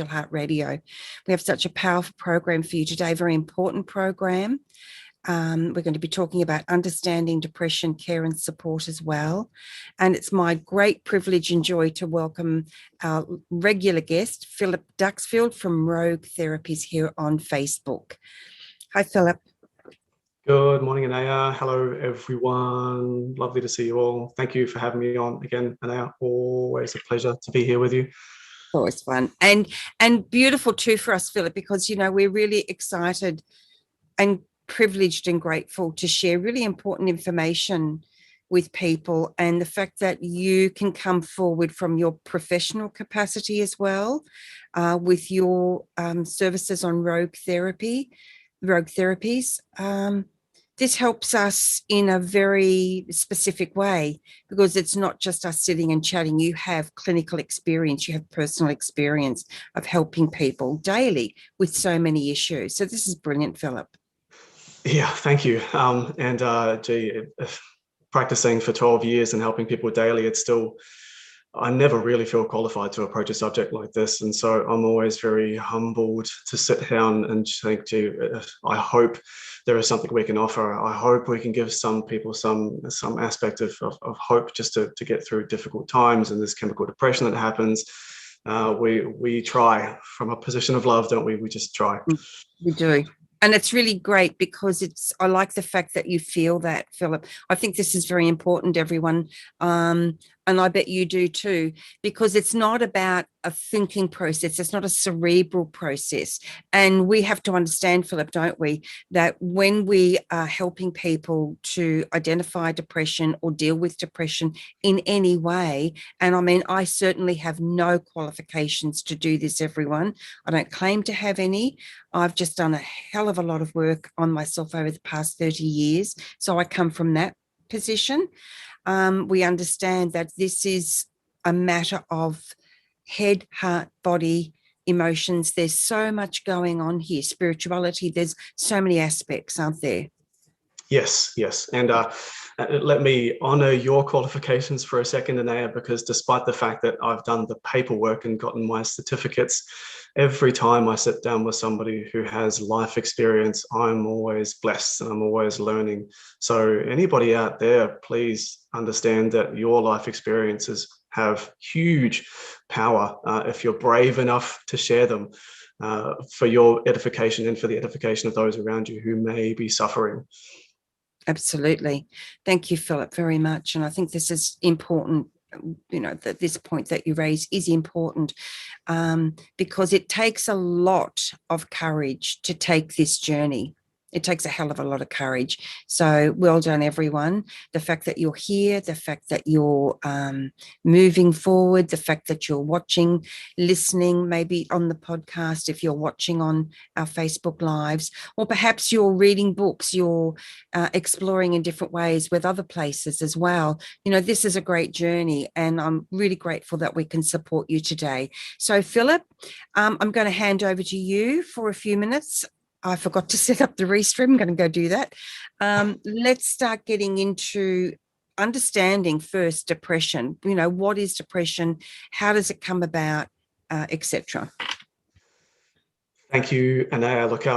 Heart Radio. We have such a powerful program for you today, very important program. We're going to be talking about understanding depression, care and support as well. And it's my great privilege and joy to welcome our regular guest, Philip Duxfield from Rouge Therapies here on Facebook. Hi, Philip. Good morning, Anaya. Hello, everyone. Lovely to see you all. Thank you for having me on again, Anaya. Always a pleasure to be here with you. Always fun. And beautiful too for us, Philip, because, you know, we're really excited and privileged and grateful to share really important information with people, and the fact that you can come forward from your professional capacity as well, with your services on Rouge Therapies. This helps us in a very specific way, because it's not just us sitting and chatting. You have clinical experience, you have personal experience of helping people daily with so many issues. So this is brilliant, Philip. Yeah, thank you. Practicing for 12 years and helping people daily, I never really feel qualified to approach a subject like this. And so I'm always very humbled to sit down and think, gee, I hope there is something we can offer. I hope we can give some people some aspect of hope just to get through difficult times and this chemical depression that happens. We try from a position of love, don't we? We just try. We do. And it's really great because I like the fact that you feel that, Philip. I think this is very important, everyone. And I bet you do too, because it's not about a thinking process. It's not a cerebral process. And we have to understand, Philip, don't we, that when we are helping people to identify depression or deal with depression in any way, and I mean, I certainly have no qualifications to do this, everyone. I don't claim to have any. I've just done a hell of a lot of work on myself over the past 30 years. So I come from that position. We understand that this is a matter of head, heart, body, emotions. There's so much going on here. Spirituality, there's so many aspects, aren't there? Yes. And let me honor your qualifications for a second, Anaya, because despite the fact that I've done the paperwork and gotten my certificates, every time I sit down with somebody who has life experience, I'm always blessed and I'm always learning. So anybody out there, please understand that your life experiences have huge power if you're brave enough to share them for your edification and for the edification of those around you who may be suffering. Absolutely. Thank you, Philip, very much. And I think this is important, you know, that this point that you raise is important, because it takes a lot of courage to take this journey. It takes a hell of a lot of courage. So well done, everyone. The fact that you're here, the fact that you're moving forward, the fact that you're watching, listening, maybe on the podcast, if you're watching on our Facebook Lives, or perhaps you're reading books, you're exploring in different ways with other places as well. You know, this is a great journey, and I'm really grateful that we can support you today. So, Philip, I'm going to hand over to you for a few minutes. I forgot to set up the restream. I'm going to go do that. Let's start getting into understanding first depression. You know, what is depression? How does it come about, etc.? Thank you, Anaya. Look,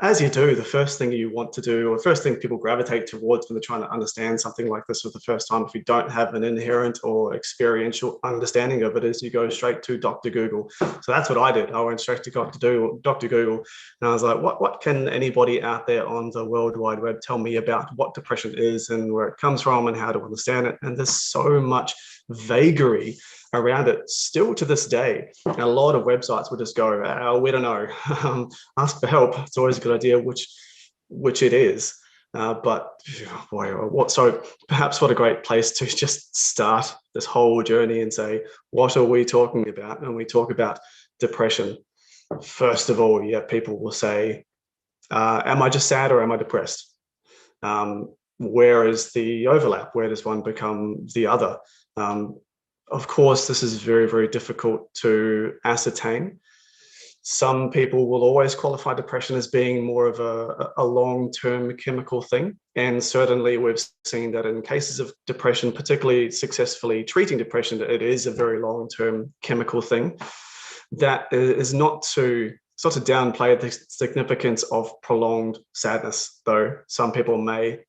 as you do, the first thing you want to do, or the first thing people gravitate towards when they're trying to understand something like this for the first time, if you don't have an inherent or experiential understanding of it, is you go straight to Dr. Google. So that's what I did. I went straight to Dr. Google, and I was like, what can anybody out there on the World Wide Web tell me about what depression is and where it comes from and how to understand it? And there's so much vagary around it still to this day. And a lot of websites will just go, oh, we don't know, ask for help. It's always a good idea, which it is. But boy, so perhaps what a great place to just start this whole journey and say, what are we talking about? And we talk about depression. First of all, yeah, people will say, am I just sad or am I depressed? Where is the overlap? Where does one become the other? Of course, this is very, very difficult to ascertain. Some people will always qualify depression as being more of a long-term chemical thing. And certainly we've seen that in cases of depression, particularly successfully treating depression, it is a very long-term chemical thing. that is not to it's not to downplay the significance of prolonged sadness, though some people may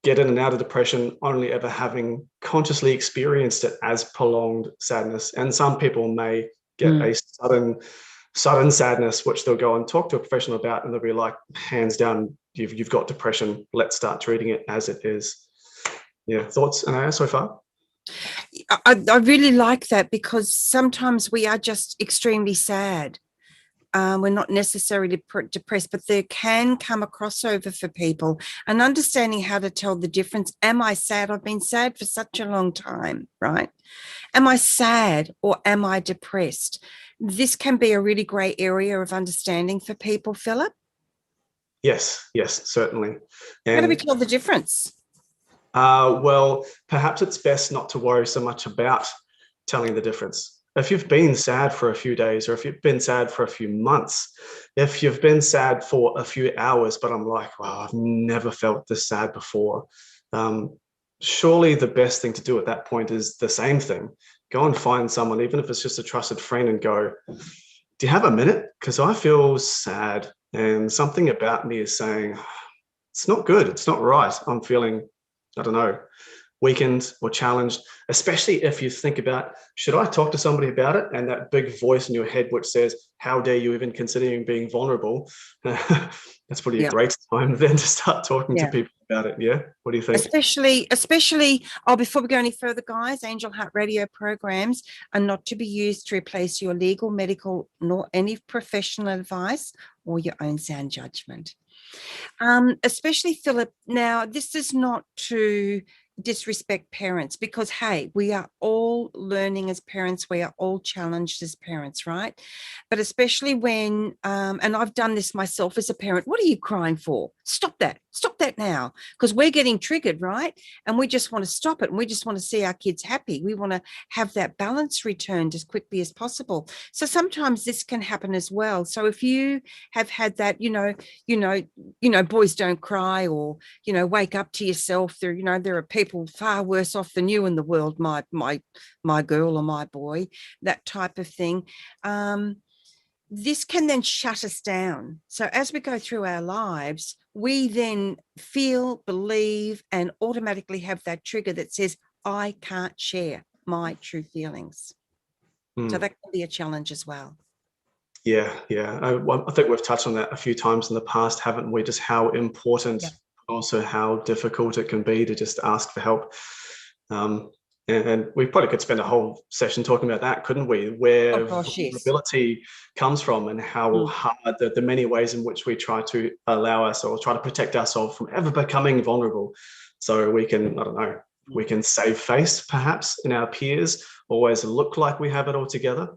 get in and out of depression only ever having consciously experienced it as prolonged sadness. And some people may get a sudden sadness, which they'll go and talk to a professional about, and they'll be like, hands down, you've got depression. Let's start treating it as it is. Yeah, thoughts, Anaya, so far? I really like that, because sometimes we are just extremely sad. We're not necessarily depressed, but there can come a crossover for people, and understanding how to tell the difference. Am I sad? I've been sad for such a long time, right? Am I sad or am I depressed? This can be a really great area of understanding for people, Philip. Yes, certainly. How do we And tell the difference? well, perhaps it's best not to worry so much about telling the difference. If you've been sad for a few days, or if you've been sad for a few months, if you've been sad for a few hours, but I'm like, wow, I've never felt this sad before. Surely the best thing to do at that point is the same thing. Go and find someone, even if it's just a trusted friend, and go, do you have a minute? Because I feel sad, and something about me is saying, it's not good. It's not right. I'm feeling, I don't know, weakened or challenged, especially if you think about, should I talk to somebody about it? And that big voice in your head which says, how dare you even considering being vulnerable? That's probably a great time then to start talking to people about it. Yeah. What do you think? Especially, before we go any further, guys, Angel Heart Radio programs are not to be used to replace your legal, medical, nor any professional advice or your own sound judgment. Especially, Philip, now this is not to disrespect parents, because hey, we are all learning as parents, we are all challenged as parents, right? But especially when and I've done this myself as a parent, what are you crying for? Stop that now, because we're getting triggered, right? And we just want to stop it, and we just want to see our kids happy. We want to have that balance returned as quickly as possible. So sometimes this can happen as well. So if you have had that, boys don't cry, or wake up to yourself, there are people far worse off than you in the world, my girl or my boy, that type of thing. This can then shut us down. So as we go through our lives, we then feel, believe, and automatically have that trigger that says, I can't share my true feelings. So that can be a challenge as well. Yeah. I think we've touched on that a few times in the past, haven't we? Just how important, also how difficult it can be to just ask for help. And we probably could spend a whole session talking about that, couldn't we? Where vulnerability comes from, and how hard the many ways in which we try to allow us, or try to protect ourselves from ever becoming vulnerable. So we can, I don't know, we can save face perhaps in our peers, always look like we have it all together.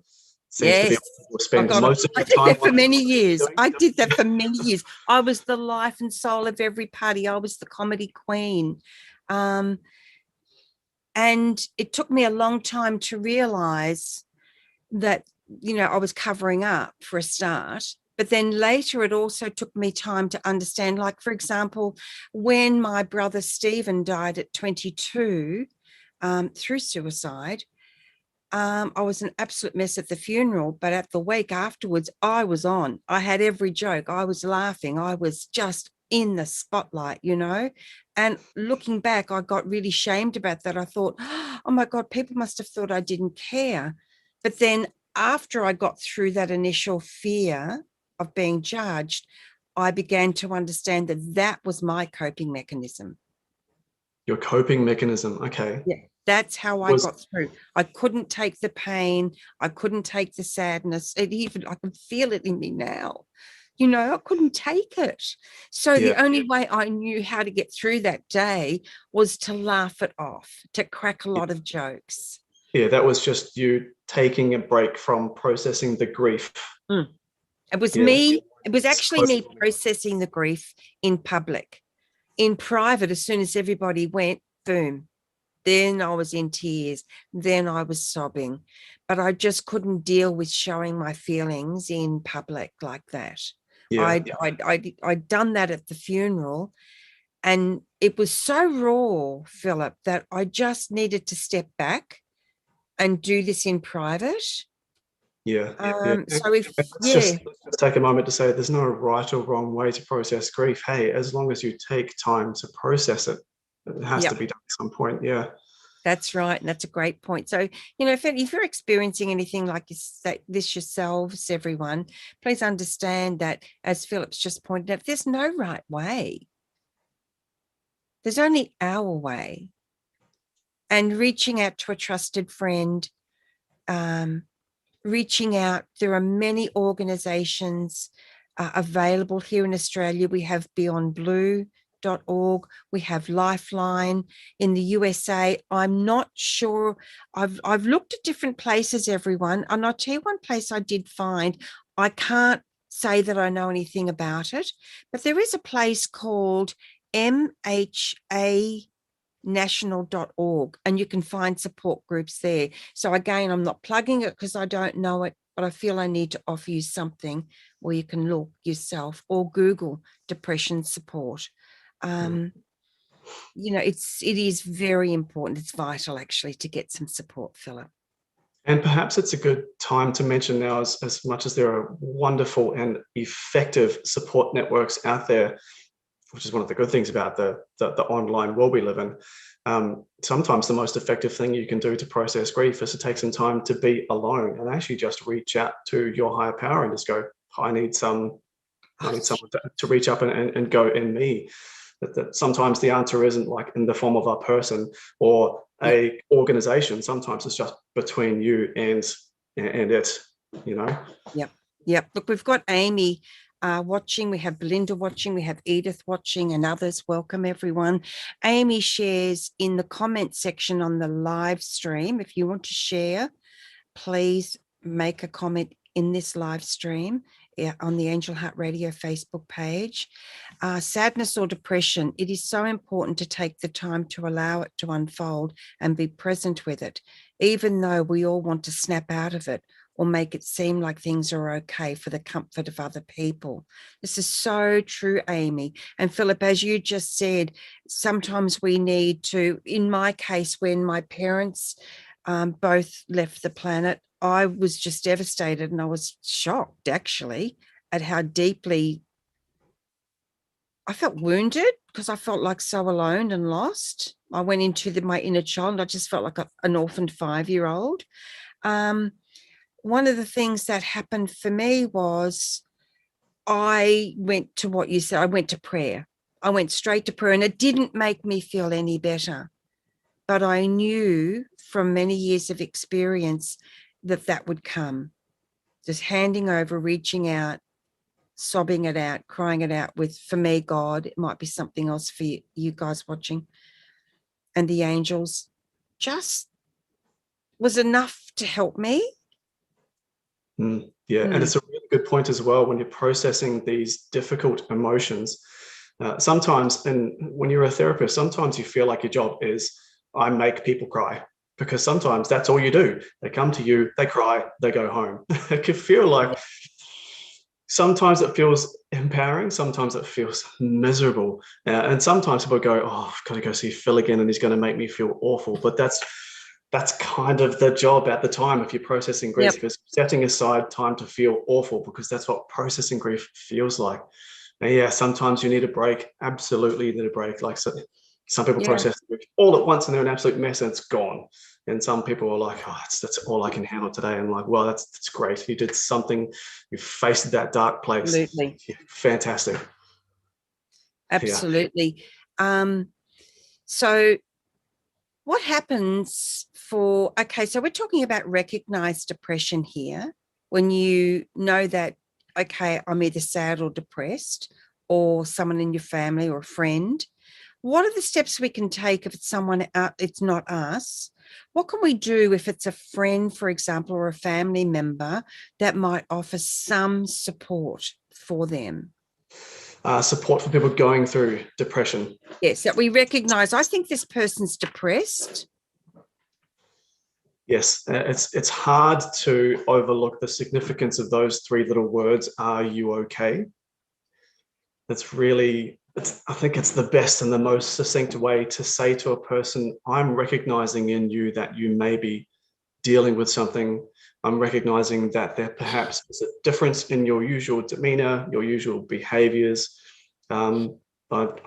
Seems to be we'll spend most of the time. I did that for many years. I did that for many years. I was the life and soul of every party. I was the comedy queen. And it took me a long time to realize that, I was covering up for a start. But then later, it also took me time to understand, like, for example, when my brother Stephen died at 22 through suicide, I was an absolute mess at the funeral, but at the week afterwards, I was on. I had every joke. I was laughing. I was just in the spotlight, And looking back, I got really shamed about that. I thought, oh my God, people must have thought I didn't care. But then after I got through that initial fear of being judged, I began to understand that that was my coping mechanism. Your coping mechanism. Okay. Yeah. That's how I got through. I couldn't take the pain. I couldn't take the sadness. I can feel it in me now. I couldn't take it. So the only way I knew how to get through that day was to laugh it off, to crack a lot of jokes. Yeah, that was just you taking a break from processing the grief. It was me. It was actually me processing the grief in public. In private, as soon as everybody went, boom. Then I was in tears. Then I was sobbing. But I just couldn't deal with showing my feelings in public like that. I'd done that at the funeral, and it was so raw, Philip, that I just needed to step back and do this in private. Yeah, yeah. So if, And yeah, let's just take a moment to say there's no right or wrong way to process grief. Hey, as long as you take time to process it, it has to yep, be done at some point. Yeah. that's right. And that's a great point. So, if you're experiencing anything like this yourselves, everyone, please understand that, as Philip's just pointed out, there's no right way. There's only our way. And reaching out to a trusted friend, reaching out, there are many organizations available here in Australia. We have beyondblue.org, we have Lifeline. In the USA, I'm not sure, I've looked at different places, everyone, and I'll tell you one place I did find. I can't say that I know anything about it, but there is a place called MHA national.org, and you can find support groups there. So again, I'm not plugging it because I don't know it, but I feel I need to offer you something where you can look yourself, or Google depression support. It is very important. It's vital, actually, to get some support, Philip. And perhaps it's a good time to mention now, as much as there are wonderful and effective support networks out there, which is one of the good things about the online world we live in. Sometimes the most effective thing you can do to process grief is to take some time to be alone and actually just reach out to your higher power and just go, I need someone to reach up and go in me. That sometimes the answer isn't like in the form of a person or a organization. Sometimes it's just between you and it, Yep. Look, we've got Amy watching, we have Belinda watching, we have Edith watching, and others. Welcome, everyone. Amy shares in the comment section on the live stream. If you want to share, please make a comment in this live stream on the Angel Heart Radio Facebook page. Sadness or depression, it is so important to take the time to allow it to unfold and be present with it, even though we all want to snap out of it or make it seem like things are okay for the comfort of other people. This is so true, Amy. And Philip, as you just said, sometimes we need to, in my case, when my parents both left the planet, I was just devastated, and I was shocked, actually, at how deeply I felt wounded, because I felt like so alone and lost. I went into my inner child, and I just felt like an orphaned 5-year-old. One of the things that happened for me was I went to what you said. I went to prayer. I went straight to prayer, and it didn't make me feel any better. But I knew from many years of experience that would come. Just handing over, reaching out, sobbing it out, crying it out with, for me, God. It might be something else for you guys watching. And the angels just was enough to help me. Yeah, and it's a really good point as well when you're processing these difficult emotions. Sometimes, and when you're a therapist, sometimes you feel like your job is, I make people cry, because sometimes that's all you do. They come to you, they cry, they go home. It can feel like, sometimes it feels empowering, sometimes it feels miserable. And sometimes people go, oh, I've got to go see Phil again and he's going to make me feel awful. But that's kind of the job at the time if you're processing grief, because setting aside time to feel awful, because that's what processing grief feels like. And yeah, sometimes you need a break. Absolutely, you need a break. Like some people process grief all at once and they're an absolute mess and it's gone. And some people are like, oh, that's all I can handle today. And I'm like, well, that's great. You did something. You faced that dark place. Absolutely. Yeah, fantastic. Absolutely. Yeah. So what happens so we're talking about recognized depression here, when you know that, okay, I'm either sad or depressed, or someone in your family or a friend. What are the steps we can take if it's someone out, it's not us? What can we do if it's a friend, for example, or a family member that might offer some support for them? Support for people going through depression. Yes, that we recognize, I think this person's depressed. Yes, it's hard to overlook the significance of those three little words, are you okay? That's really, I think it's the best and the most succinct way to say to a person, I'm recognizing in you that you may be dealing with something I'm recognizing that there perhaps is a difference in your usual demeanor, your usual behaviors. But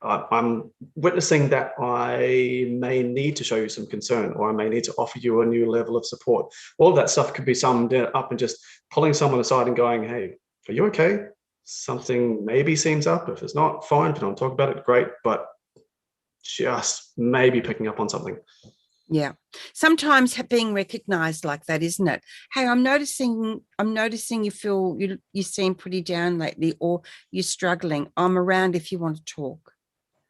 I'm witnessing that I may need to show you some concern, or I may need to offer you a new level of support. All of that stuff could be summed up and just pulling someone aside and going, hey, are you okay? Something maybe seems up. If it's not, fine. If you don't talk about it, great. But just maybe picking up on something. Yeah. Sometimes being recognized like that, isn't it? Hey, I'm noticing you seem pretty down lately, or you're struggling. I'm around if you want to talk.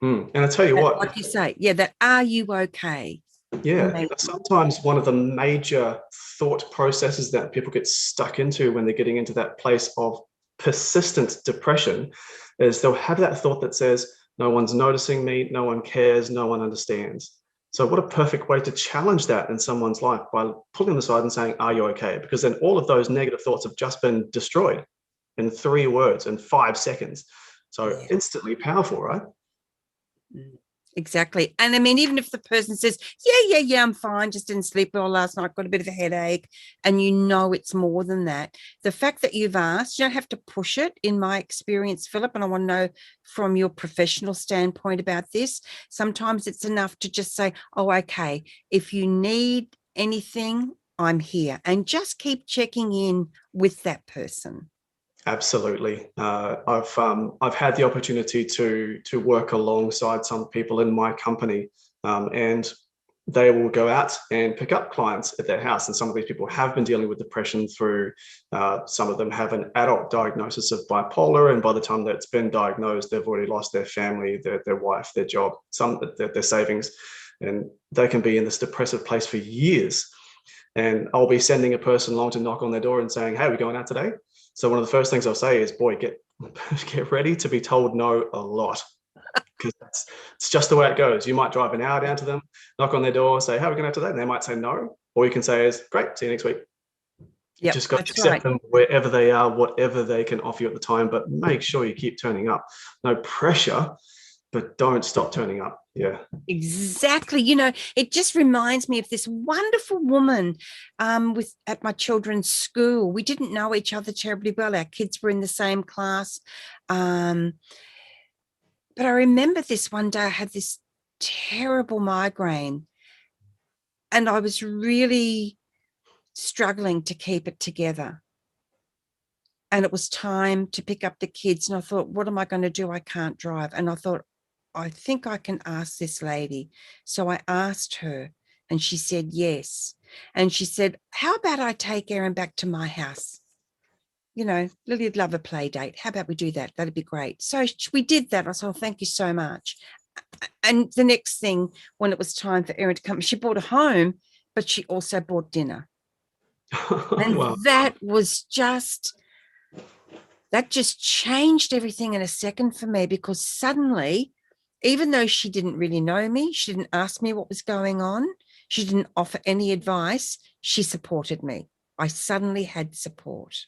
And I tell you what, Like you say, yeah, that are you okay? yeah, sometimes one of the major thought processes that people get stuck into when they're getting into that place of persistent depression is they'll have that thought that says, no one's noticing me, no one cares, no one understands. So what a perfect way to challenge that in someone's life, by pulling them aside and saying, are you okay? Because then all of those negative thoughts have just been destroyed in 3 words in 5 seconds. So instantly powerful, right? Exactly. And I mean, even if the person says, yeah, I'm fine, just didn't sleep well last night, got a bit of a headache, and you know it's more than that. The fact that you've asked, you don't have to push it, in my experience, Philip, and I want to know from your professional standpoint about this. Sometimes it's enough to just say, oh, okay, if you need anything, I'm here, and just keep checking in with that person. Absolutely. I've had the opportunity to work alongside some people in my company, and they will go out and pick up clients at their house. And some of these people have been dealing with depression through. Some of them have an adult diagnosis of bipolar, and by the time that's been diagnosed, they've already lost their family, their wife, their job, their savings, and they can be in this depressive place for years. And I'll be sending a person along to knock on their door and saying, hey, we're going out today. So one of the first things I'll say is, boy, get ready to be told no a lot, because it's just the way it goes. You might drive an hour down to them, knock on their door, say, how are we going out today? And they might say no. Or you can say is, great, see you next week. You just got to accept them wherever they are, whatever they can offer you at the time, but make sure you keep turning up. No pressure, but don't stop turning up. Yeah. Exactly. You know, it just reminds me of this wonderful woman at my children's school. We didn't know each other terribly well. Our kids were in the same class. But I remember this one day, I had this terrible migraine, and I was really struggling to keep it together. And it was time to pick up the kids. And I thought, what am I going to do? I can't drive. And I thought, I think I can ask this lady. So I asked her, and she said yes. And she said, how about I take Erin back to my house? You know, Lily'd love a play date. How about we do that? That'd be great. So we did that. I said, oh, thank you so much. And the next thing, when it was time for Erin to come, she brought her home, but she also bought dinner. And Wow. that just changed everything in a second for me, because suddenly, even though she didn't really know me, she didn't ask me what was going on, she didn't offer any advice, she supported me. I suddenly had support.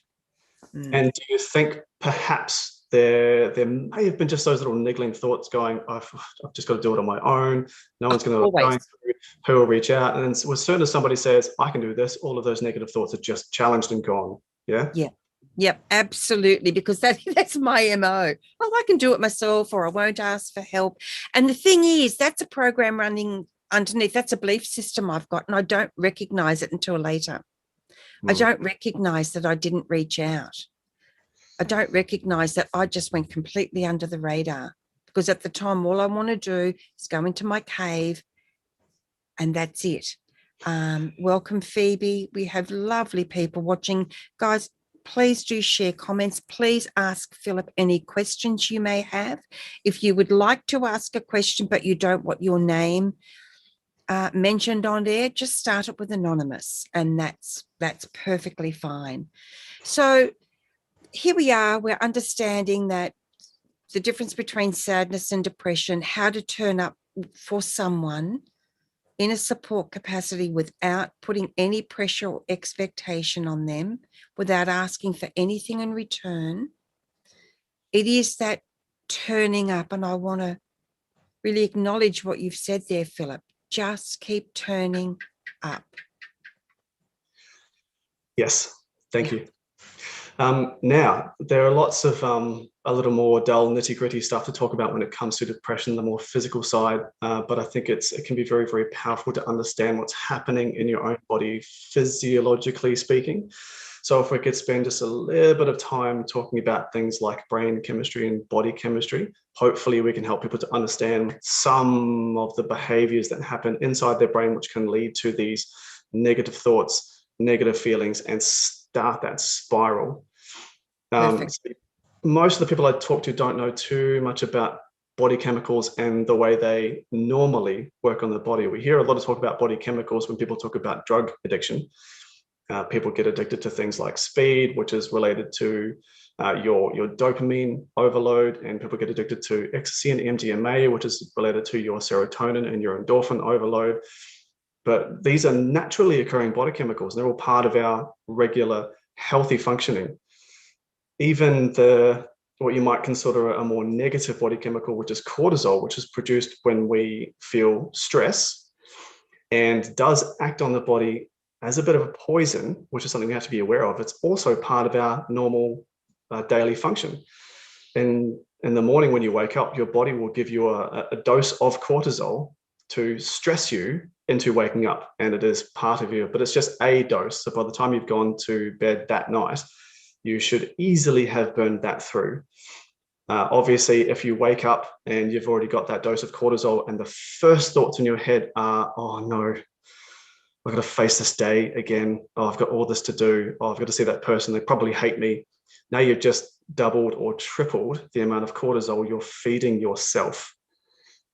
And do you think perhaps there may have been just those little niggling thoughts going, I've just got to do it on my own. No one's going to know what I'm going through. Who will reach out? And then as soon as somebody says, I can do this, all of those negative thoughts are just challenged and gone. Yeah. Yeah. Yep, absolutely, because that's my MO. Oh, I can do it myself, or I won't ask for help. And the thing is, that's a program running underneath. That's a belief system I've got, and I don't recognize it until later. I don't recognize that I didn't reach out. I don't recognize that I just went completely under the radar, because at the time, all I want to do is go into my cave, and that's it. Welcome, Phoebe. We have lovely people watching. Guys, please do share comments. Please ask Philip any questions you may have. If you would like to ask a question, but you don't want your name mentioned on there, just start it with anonymous, and that's perfectly fine. So here we are. We're understanding that the difference between sadness and depression, how to turn up for someone in a support capacity without putting any pressure or expectation on them, without asking for anything in return. It is that turning up, and I want to really acknowledge what you've said there, Philip. Just keep turning up. Yes, thank Yeah. you. Now, there are lots of a little more dull, nitty-gritty stuff to talk about when it comes to depression, the more physical side. But I think it can be very, very powerful to understand what's happening in your own body, physiologically speaking. So if we could spend just a little bit of time talking about things like brain chemistry and body chemistry, hopefully we can help people to understand some of the behaviors that happen inside their brain, which can lead to these negative thoughts, negative feelings, and start that spiral. Perfect. Most of the people I talk to don't know too much about body chemicals and the way they normally work on the body. We hear a lot of talk about body chemicals when people talk about drug addiction. People get addicted to things like speed, which is related to your dopamine overload, and people get addicted to ecstasy and MDMA, which is related to your serotonin and your endorphin overload. But these are naturally occurring body chemicals. They're all part of our regular healthy functioning. Even what you might consider a more negative body chemical, which is cortisol, which is produced when we feel stress and does act on the body as a bit of a poison, which is something we have to be aware of. It's also part of our normal daily function. And in the morning when you wake up, your body will give you a dose of cortisol to stress you into waking up. And it is part of you, but it's just a dose. So by the time you've gone to bed that night, you should easily have burned that through. Obviously, if you wake up and you've already got that dose of cortisol and the first thoughts in your head are, oh no, I've got to face this day again. Oh, I've got all this to do. Oh, I've got to see that person. They probably hate me. Now you've just doubled or tripled the amount of cortisol you're feeding yourself.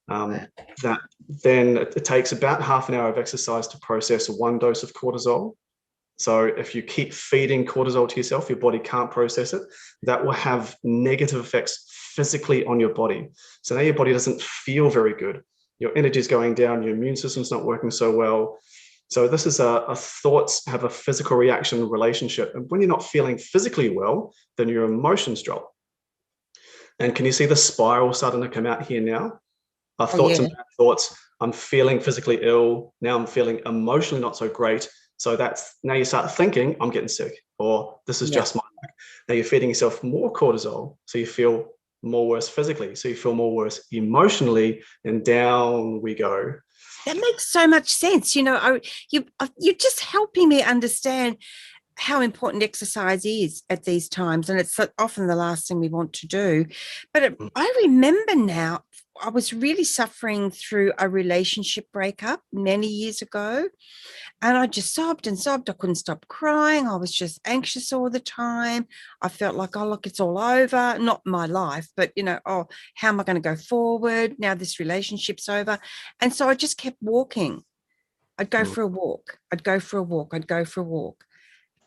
That then it takes about half an hour of exercise to process one dose of cortisol. So if you keep feeding cortisol to yourself, your body can't process it. That will have negative effects physically on your body. So now your body doesn't feel very good. Your energy is going down. Your immune system's not working so well. So this is a thoughts have a physical reaction relationship. And when you're not feeling physically well, then your emotions drop. And can you see the spiral starting to come out here now? Our Oh, thoughts yeah. and bad thoughts. I'm feeling physically ill. Now I'm feeling emotionally not so great. So that's now you start thinking, I'm getting sick, or this is Yeah. just my luck. Now you're feeding yourself more cortisol. So you feel more worse physically. So you feel more worse emotionally, and down we go. That makes so much sense. You're just helping me understand how important exercise is at these times. And it's often the last thing we want to do. But I remember now, I was really suffering through a relationship breakup many years ago. And I just sobbed and sobbed. I couldn't stop crying. I was just anxious all the time. I felt like, oh, look, it's all over. Not my life, but, oh, how am I going to go forward? Now this relationship's over. And so I just kept walking. I'd go for a walk. I'd go for a walk. I'd go for a walk.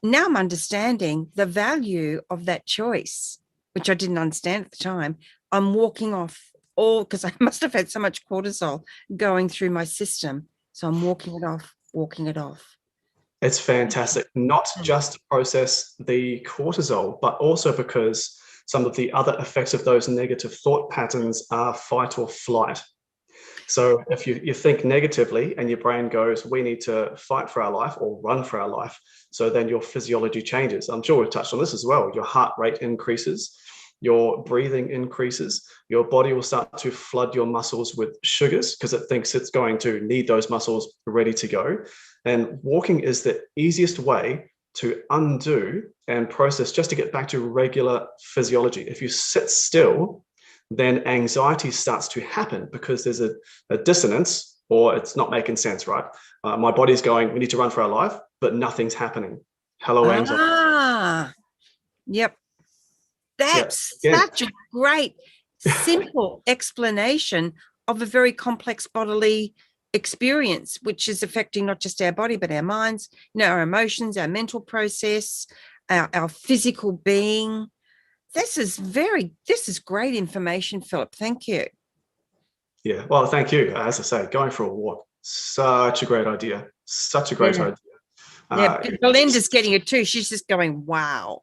Now I'm understanding the value of that choice, which I didn't understand at the time. I'm walking off all because I must have had so much cortisol going through my system. So I'm walking it off, walking it off. It's fantastic, not just to process the cortisol, but also because some of the other effects of those negative thought patterns are fight or flight. So if you think negatively and your brain goes, we need to fight for our life or run for our life. So then your physiology changes. I'm sure we've touched on this as well. Your heart rate increases, your breathing increases, your body will start to flood your muscles with sugars because it thinks it's going to need those muscles ready to go. And walking is the easiest way to undo and process just to get back to regular physiology. If you sit still, then anxiety starts to happen because there's a dissonance, or it's not making sense, right? My body's going, we need to run for our life, but nothing's happening. Hello, anxiety. Yep. Yeah, That's again, such a great, simple explanation of a very complex bodily experience, which is affecting not just our body, but our minds, our emotions, our mental process, our physical being. This is great information, Philip. Thank you. yeah. Well, thank you. As I say, going for a walk, such a great idea. Such a great idea. Yeah, Belinda's getting it too. She's just going, wow.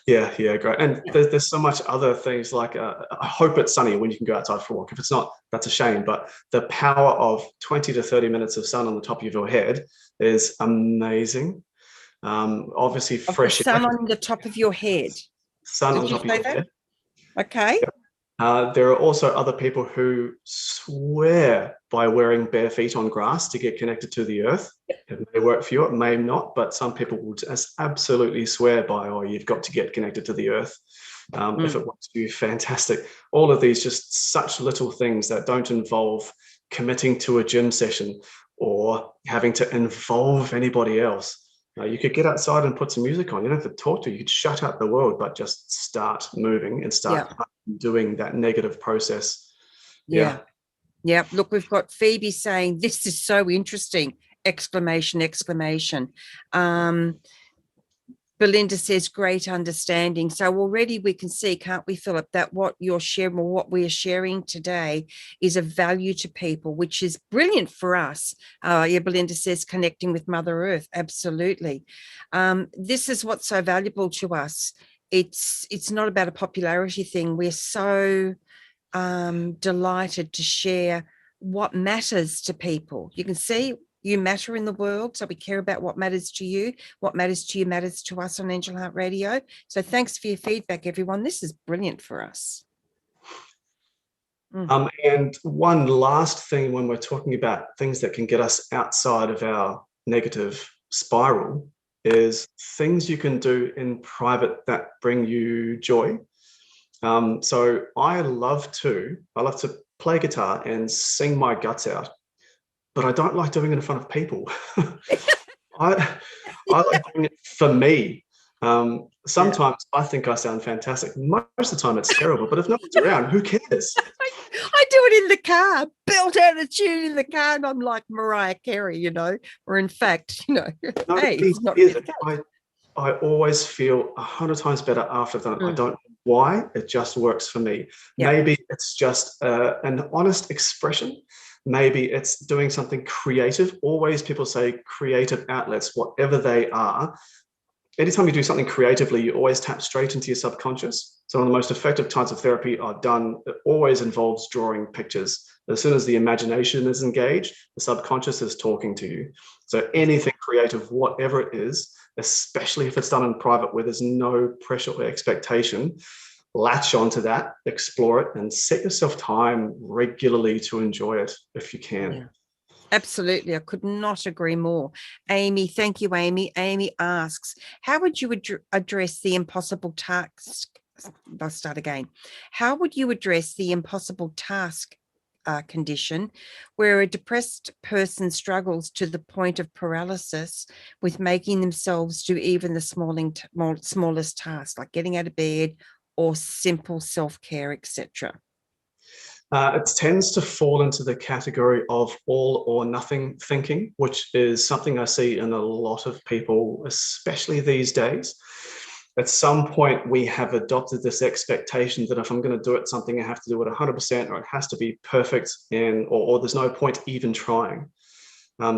Yeah, great. And there's so much other things like I hope it's sunny when you can go outside for a walk. If it's not, that's a shame. But the power of 20 to 30 minutes of sun on the top of your head is amazing. Obviously, Of the fresh sun air, on the top of your head. sun on Did you top of say your that? head. Okay. There are also other people who swear by wearing bare feet on grass to get connected to the earth. It may work for you, it may not, but some people will just absolutely swear by, oh, you've got to get connected to the earth. If it works for you, fantastic. All of these, just such little things that don't involve committing to a gym session or having to involve anybody else. You could get outside and put some music on. You don't have to talk to. You could shut out the world, but just start moving and start doing that negative process. Yeah. Look, we've got Phoebe saying, this is so interesting, exclamation, exclamation. Belinda says, great understanding. So already we can see, can't we, Philip, that what you're sharing, or what we are sharing today, is of value to people, which is brilliant for us. Belinda says, connecting with Mother Earth. Absolutely. This is what's so valuable to us. It's not about a popularity thing. We're so delighted to share what matters to people. You can see you matter in the world, so we care about what matters to you. What matters to you matters to us on Angel Heart Radio. So thanks for your feedback, everyone. This is brilliant for us. And one last thing, when we're talking about things that can get us outside of our negative spiral, is things you can do in private that bring you joy. So I love to play guitar and sing my guts out, but I don't like doing it in front of people. I like doing it for me. Sometimes I think I sound fantastic. Most of the time it's terrible, but if no one's around, who cares? I do it in the car, belt out a tune in the car, and I'm like Mariah Carey, or in fact, hey, it's not really I always feel 100 times better after that. I don't know why, it just works for me. Maybe it's just an honest expression. Maybe it's doing something creative. Always people say creative outlets, whatever they are. Anytime you do something creatively, you always tap straight into your subconscious. So one of the most effective types of therapy I've done, it always involves drawing pictures. As soon as the imagination is engaged, the subconscious is talking to you. So anything creative, whatever it is, especially if it's done in private where there's no pressure or expectation, latch onto that, explore it, and set yourself time regularly to enjoy it if you can. Yeah. Absolutely. I could not agree more. Amy, thank you, Amy. Amy asks, how would you address the impossible task? I'll start again. How would you address the impossible task condition where a depressed person struggles to the point of paralysis with making themselves do even the smallest tasks, like getting out of bed or simple self-care, etc.? It tends to fall into the category of all or nothing thinking, which is something I see in a lot of people, especially these days. At some point, we have adopted this expectation that if I'm going to do it, something I have to do it 100%, or it has to be perfect, or there's no point even trying.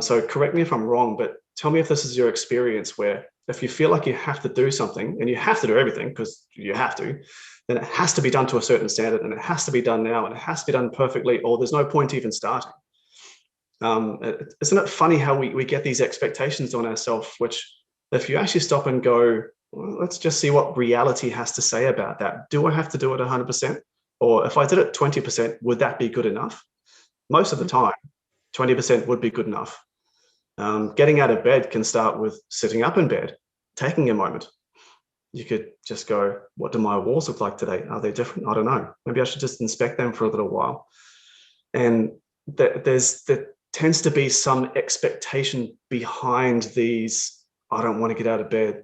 So correct me if I'm wrong, but tell me if this is your experience, where if you feel like you have to do something, and you have to do everything because you have to, then it has to be done to a certain standard, and it has to be done now, and it has to be done perfectly, or there's no point even starting. Isn't it funny how we get these expectations on ourselves, which if you actually stop and go, well, let's just see what reality has to say about that. Do I have to do it 100%? Or if I did it 20%, would that be good enough? Most of the time, 20% would be good enough. Getting out of bed can start with sitting up in bed, taking a moment. You could just go, what do my walls look like today? Are they different? I don't know. Maybe I should just inspect them for a little while. And there tends to be some expectation behind these, I don't want to get out of bed.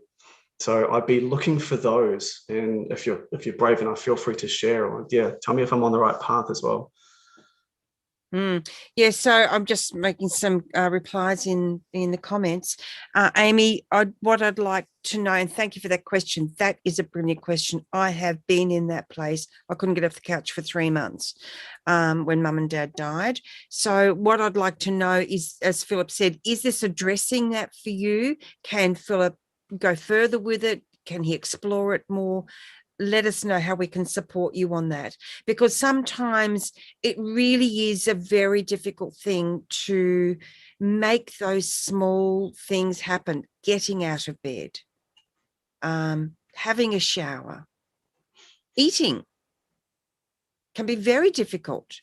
So I'd be looking for those. And if you're brave enough, feel free to share, or tell me if I'm on the right path as well. Yeah, so I'm just making some replies in the comments. Amy, what I'd like to know, and thank you for that question. That is a brilliant question. I have been in that place. I couldn't get off the couch for 3 months when Mum and Dad died. So what I'd like to know is, as Philip said, is this addressing that for you? Can Philip go further with it? Can he explore it more? let us know how we can support you on that, because sometimes it really is a very difficult thing to make those small things happen. Getting out of bed, having a shower, eating can be very difficult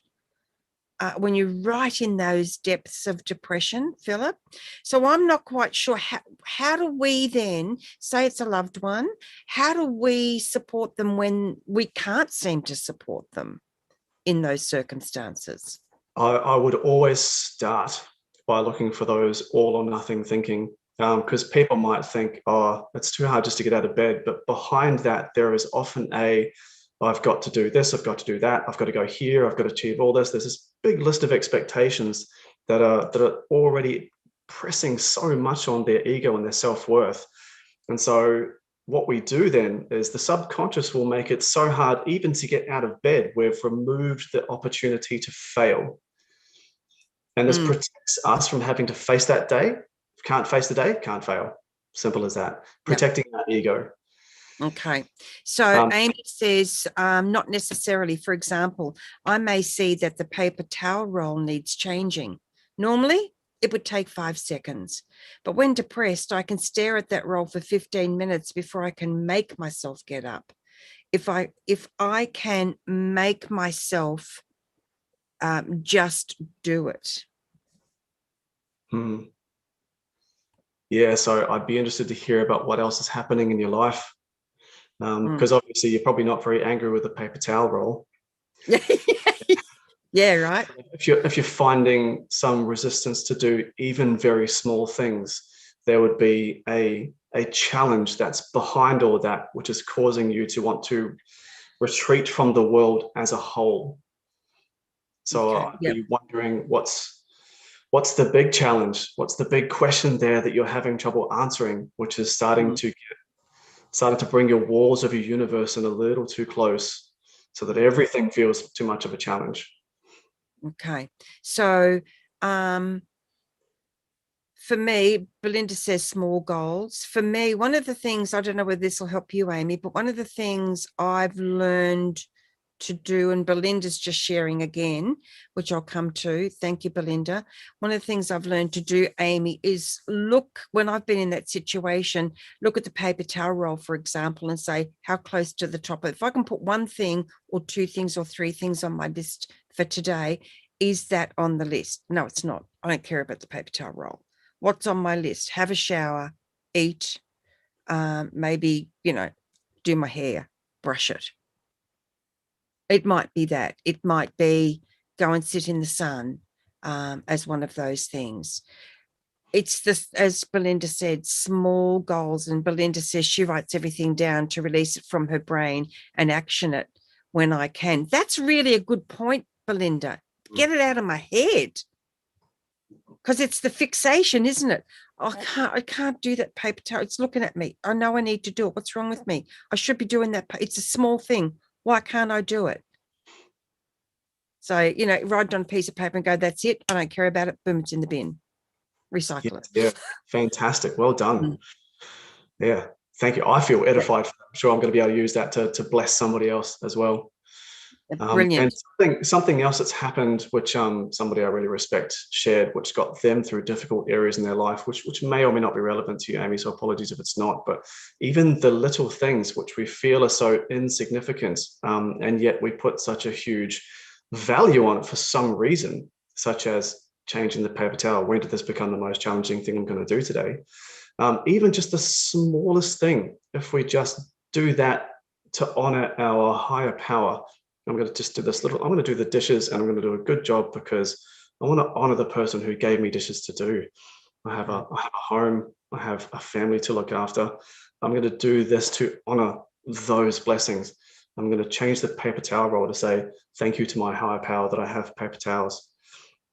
when you're right in those depths of depression, Philip. So I'm not quite sure how do we then say it's a loved one? How do we support them when we can't seem to support them in those circumstances? I would always start by looking for those all or nothing thinking, because people might think, oh, it's too hard just to get out of bed. But behind that, there is often I've got to do this, I've got to do that, I've got to go here, I've got to achieve all this. There's this big list of expectations that are already pressing so much on their ego and their self-worth. And so what we do then is the subconscious will make it so hard even to get out of bed. We've removed the opportunity to fail. And this protects us from having to face that day. If you can't face the day, can't fail. Simple as that. Protecting that ego. Okay. So Amy says, not necessarily. For example, I may see that the paper towel roll needs changing. Normally, it would take 5 seconds. But when depressed, I can stare at that roll for 15 minutes before I can make myself get up. If I can make myself just do it. Yeah, so I'd be interested to hear about what else is happening in your life. Because obviously you're probably not very angry with the paper towel roll. Yeah, right. If you're finding some resistance to do even very small things, there would be a challenge that's behind all that, which is causing you to want to retreat from the world as a whole. So I'd be wondering what's the big challenge? What's the big question there that you're having trouble answering, which is starting to bring your walls of your universe in a little too close so that everything feels too much of a challenge. Okay. So for me, Belinda says small goals. For me, one of the things, I don't know whether this will help you, Amy, but one of the things I've learned to do, and Belinda's just sharing again, which I'll come to. Thank you, Belinda. One of the things I've learned to do, Amy, is look, when I've been in that situation, look at the paper towel roll, for example, and say, how close to the top? If I can put one thing or two things or three things on my list for today, is that on the list? No, it's not. I don't care about the paper towel roll. What's on my list? Have a shower, eat, maybe, do my hair, brush it. It might be that. It might be go and sit in the sun as one of those things. It's this, as Belinda said, small goals. And Belinda says she writes everything down to release it from her brain and action it when I can. That's really a good point, Belinda. Get it out of my head. Because it's the fixation, isn't it? I can't do that paper towel. It's looking at me. I know I need to do it. What's wrong with me? I should be doing that. It's a small thing. Why can't I do it? So, write it on a piece of paper and go, that's it. I don't care about it. Boom, it's in the bin. Recycle it. Yeah, fantastic. Well done. Yeah, thank you. I feel edified. I'm sure I'm going to be able to use that to bless somebody else as well. Brilliant. And something else that's happened, which somebody I really respect shared, which got them through difficult areas in their life, which may or may not be relevant to you, Amy, so apologies if it's not, but even the little things which we feel are so insignificant, and yet we put such a huge value on it for some reason, such as changing the paper towel. When did this become the most challenging thing I'm going to do today? Even just the smallest thing, if we just do that to honor our higher power. I'm going to just do this I'm going to do the dishes and I'm going to do a good job because I want to honor the person who gave me dishes to do. I have a home, I have a family to look after. I'm going to do this to honor those blessings. I'm going to change the paper towel roll to say, thank you to my higher power that I have paper towels.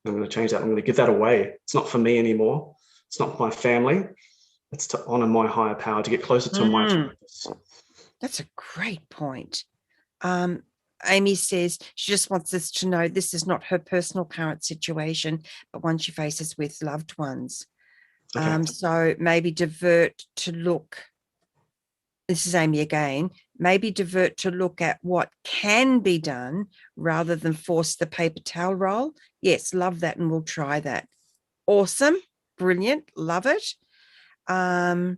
I'm going to change that. I'm going to give that away. It's not for me anymore. It's not for my family. It's to honor my higher power, to get closer to my purpose. That's a great point. Amy says she just wants us to know this is not her personal current situation, but one she faces with loved ones. Okay. So maybe divert to look this is Amy again, maybe divert to look at what can be done rather than force the paper towel roll. Yes, love that, and we'll try that. Awesome, brilliant, love it. Belinda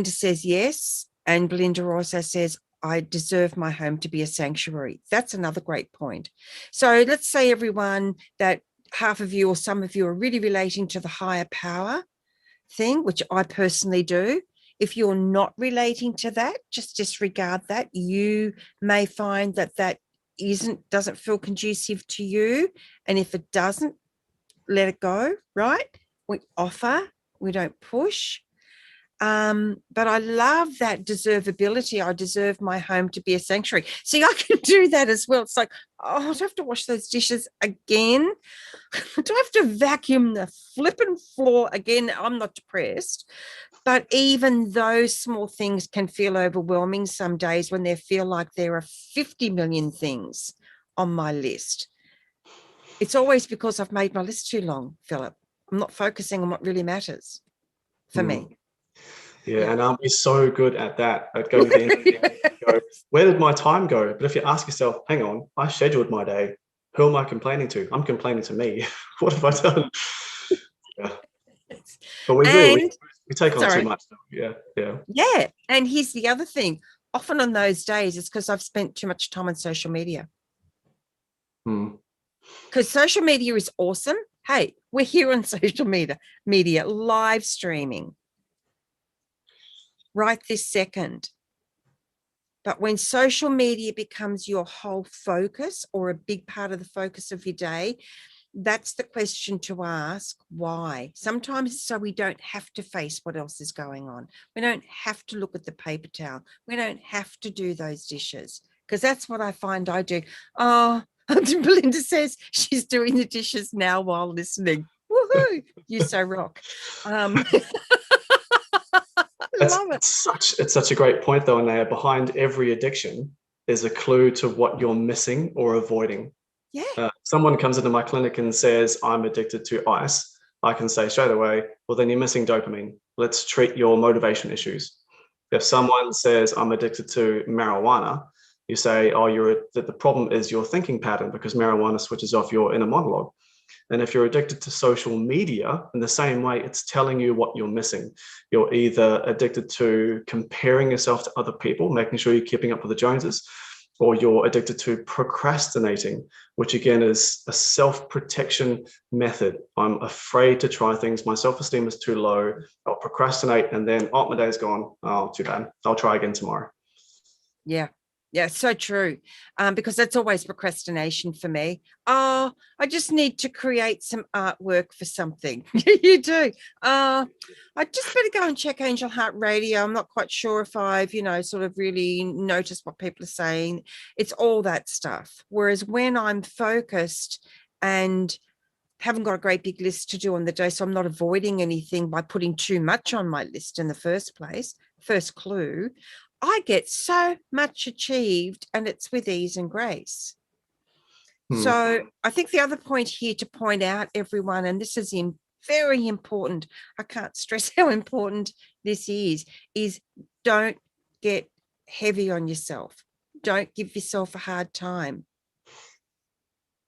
says yes, and Belinda also says, I deserve my home to be a sanctuary. That's another great point. So let's say, everyone, that half of you or some of you are really relating to the higher power thing, which I personally do. If you're not relating to that, just disregard that. You may find that doesn't feel conducive to you. And if it doesn't, let it go, right? We offer, we don't push. But I love that deservability. I deserve my home to be a sanctuary. See, I can do that as well. It's like, oh, I do have to wash those dishes again. Do I have to vacuum the flipping floor again? I'm not depressed. But even those small things can feel overwhelming some days when they feel like there are 50 million things on my list. It's always because I've made my list too long, Philip. I'm not focusing on what really matters for me. Yeah, and we're so good at that, at going to the end of the day, go, where did my time go? But if you ask yourself, hang on, I scheduled my day. Who am I complaining to? I'm complaining to me. What have I done? Yeah. But we do. We take on too much. Yeah. Yeah. And here's the other thing. Often on those days, it's because I've spent too much time on social media. Because social media is awesome. Hey, we're here on social media live streaming right this second. But when social media becomes your whole focus or a big part of the focus of your day, that's the question to ask. Why? Sometimes so we don't have to face what else is going on. We don't have to look at the paper towel. We don't have to do those dishes, because that's what I find I do. Oh, Belinda says she's doing the dishes now while listening. Woohoo! You so rock. It's such a great point, though, Anaya. Behind every addiction is a clue to what you're missing or avoiding. Yeah. Someone comes into my clinic and says, I'm addicted to ice. I can say straight away, well, then you're missing dopamine. Let's treat your motivation issues. If someone says, I'm addicted to marijuana, you say, oh, the problem is your thinking pattern, because marijuana switches off your inner monologue. And if you're addicted to social media, in the same way, it's telling you what you're missing. You're either addicted to comparing yourself to other people, making sure you're keeping up with the Joneses, or you're addicted to procrastinating, which again is a self-protection method. I'm afraid to try things. My self-esteem is too low. I'll procrastinate, and then, oh, my day's gone. Oh, too bad. I'll try again tomorrow. Yeah. Yeah, so true. Because that's always procrastination for me. Oh, I just need to create some artwork for something. You do. I just better go and check Angel Heart Radio. I'm not quite sure if I've, sort of really noticed what people are saying. It's all that stuff. Whereas when I'm focused and haven't got a great big list to do on the day, so I'm not avoiding anything by putting too much on my list in the first place, first clue, I get so much achieved, and it's with ease and grace. So I think the other point here to point out, everyone, and this is very important, I can't stress how important this is don't get heavy on yourself. Don't give yourself a hard time,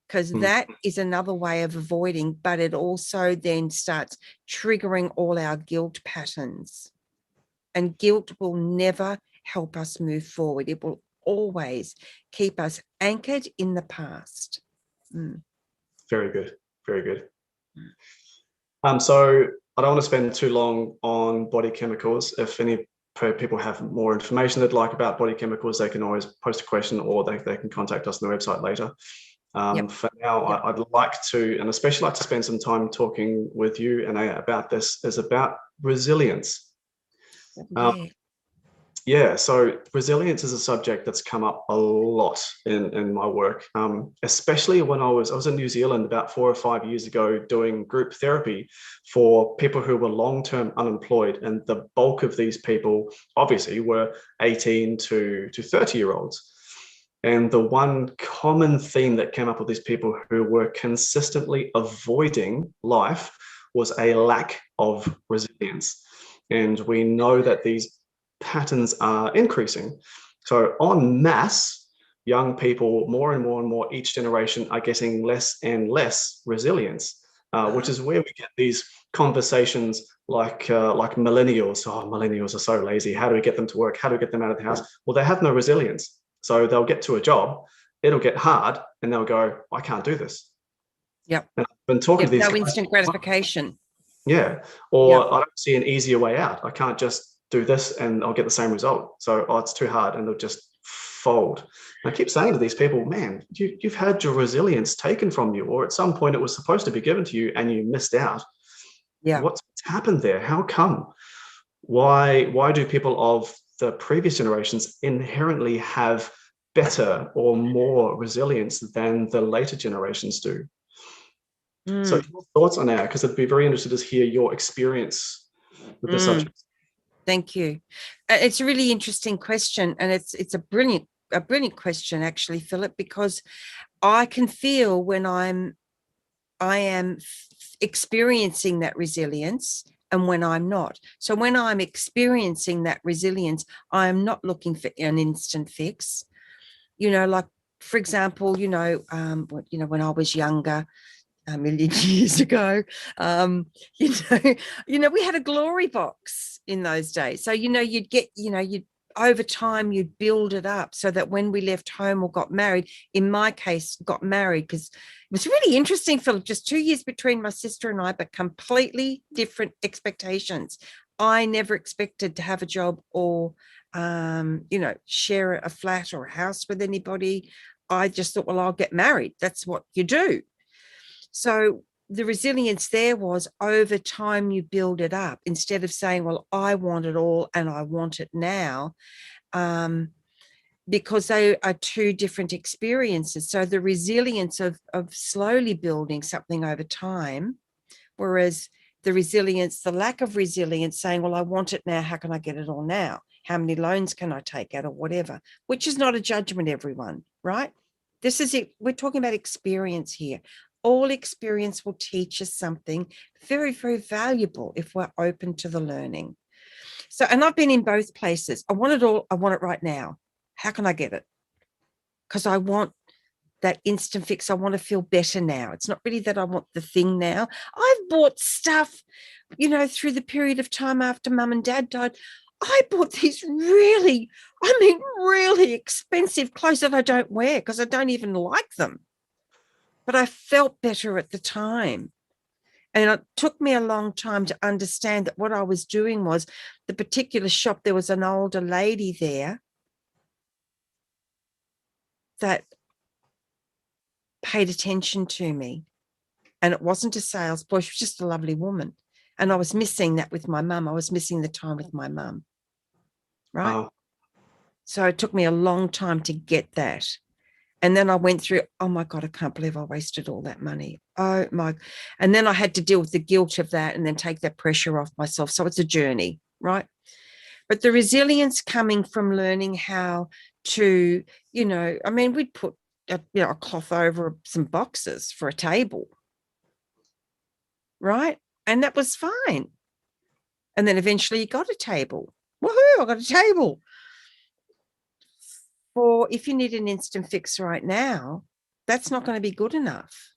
because that is another way of avoiding, but it also then starts triggering all our guilt patterns. And guilt will never help us move forward. It will always keep us anchored in the past. Very good. Very good. So I don't want to spend too long on body chemicals. If any people have more information they'd like about body chemicals, they can always post a question, or they can contact us on the website later. For now, I'd like to, and especially like to spend some time talking with you and about this, is about resilience. So resilience is a subject that's come up a lot in my work, especially when I was in New Zealand about 4 or 5 years ago doing group therapy for people who were long-term unemployed. And the bulk of these people obviously were 18 to 30-year-olds. And the one common theme that came up with these people who were consistently avoiding life was a lack of resilience. And we know that these patterns are increasing. So en masse, young people, more and more each generation are getting less and less resilience, which is where we get these conversations like millennials. Oh, millennials are so lazy. How do we get them to work? How do we get them out of the house? Well, they have no resilience. So they'll get to a job, it'll get hard, and they'll go, I can't do this. Yep. And I've been talking to these no guys, instant gratification. yeah. Or Yep. I don't see an easier way out. I can't just do this and I'll get the same result. So, it's too hard, and they'll just fold. And I keep saying to these people, man, you've had your resilience taken from you, or at some point it was supposed to be given to you and you missed out. Yeah. What's happened there? How come? Why do people of the previous generations inherently have better or more resilience than the later generations do? So your thoughts on that, because I'd be very interested to hear your experience with the subject. Thank you. It's a really interesting question, and it's a brilliant question, actually, Philip, because I can feel when I am experiencing that resilience and when I'm not. So when I'm experiencing that resilience, I am not looking for an instant fix. Like, for example, when I was younger, a million years ago, we had a glory box in those days. So, you'd get, you'd over time, you'd build it up so that when we left home or got married, in my case, got married, because it was really interesting, Philip, just 2 years between my sister and I, but completely different expectations. I never expected to have a job or, share a flat or a house with anybody. I just thought, well, I'll get married. That's what you do. So the resilience there was, over time you build it up, instead of saying, well, I want it all and I want it now, because they are two different experiences. So the resilience of slowly building something over time, whereas the lack of resilience, saying, well, I want it now, how can I get it all now? How many loans can I take out, or whatever, which is not a judgment, everyone, right? This is it. We're talking about experience here. All experience will teach us something very, very valuable if we're open to the learning. So, and I've been in both places. I want it all. I want it right now. How can I get it? Because I want that instant fix. I want to feel better now. It's not really that I want the thing now. I've bought stuff, through the period of time after mum and dad died. I bought these really expensive clothes that I don't wear because I don't even like them. But I felt better at the time. And it took me a long time to understand that what I was doing was, the particular shop, there was an older lady there that paid attention to me. And it wasn't a sales boy. She was just a lovely woman. And I was missing that with my mum. I was missing the time with my mum. Right. Wow. So it took me a long time to get that. And then I went through, oh my God, I can't believe I wasted all that money. Oh my. And then I had to deal with the guilt of that and then take that pressure off myself. So it's a journey, right? But the resilience coming from learning how to, we'd put a cloth over some boxes for a table, right? And that was fine. And then eventually you got a table. Woohoo, I got a table. For if you need an instant fix right now, that's not going to be good enough.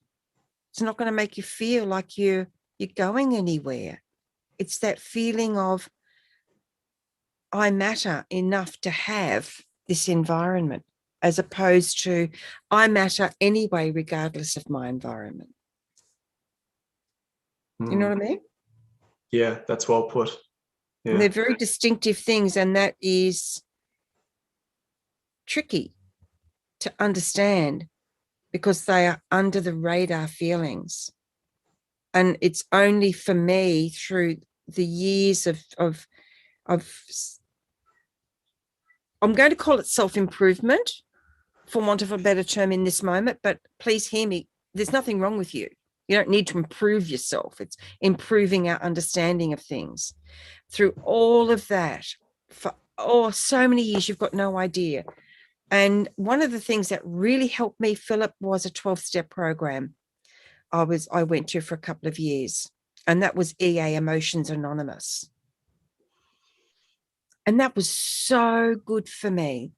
It's not going to make you feel like you're going anywhere. It's that feeling of, I matter enough to have this environment, as opposed to, I matter anyway, regardless of my environment. You know what I mean? Yeah, that's well put. Yeah. And they're very distinctive things, and that is tricky to understand because they are under the radar feelings. And it's only for me through the years of I'm going to call it self-improvement, for want of a better term in this moment, but please hear me. There's nothing wrong with you. You don't need to improve yourself. It's improving our understanding of things. Through all of that, for so many years, you've got no idea. And one of the things that really helped me, Philip, was a 12-step program I went to for a couple of years. And that was EA, Emotions Anonymous. And that was so good for me,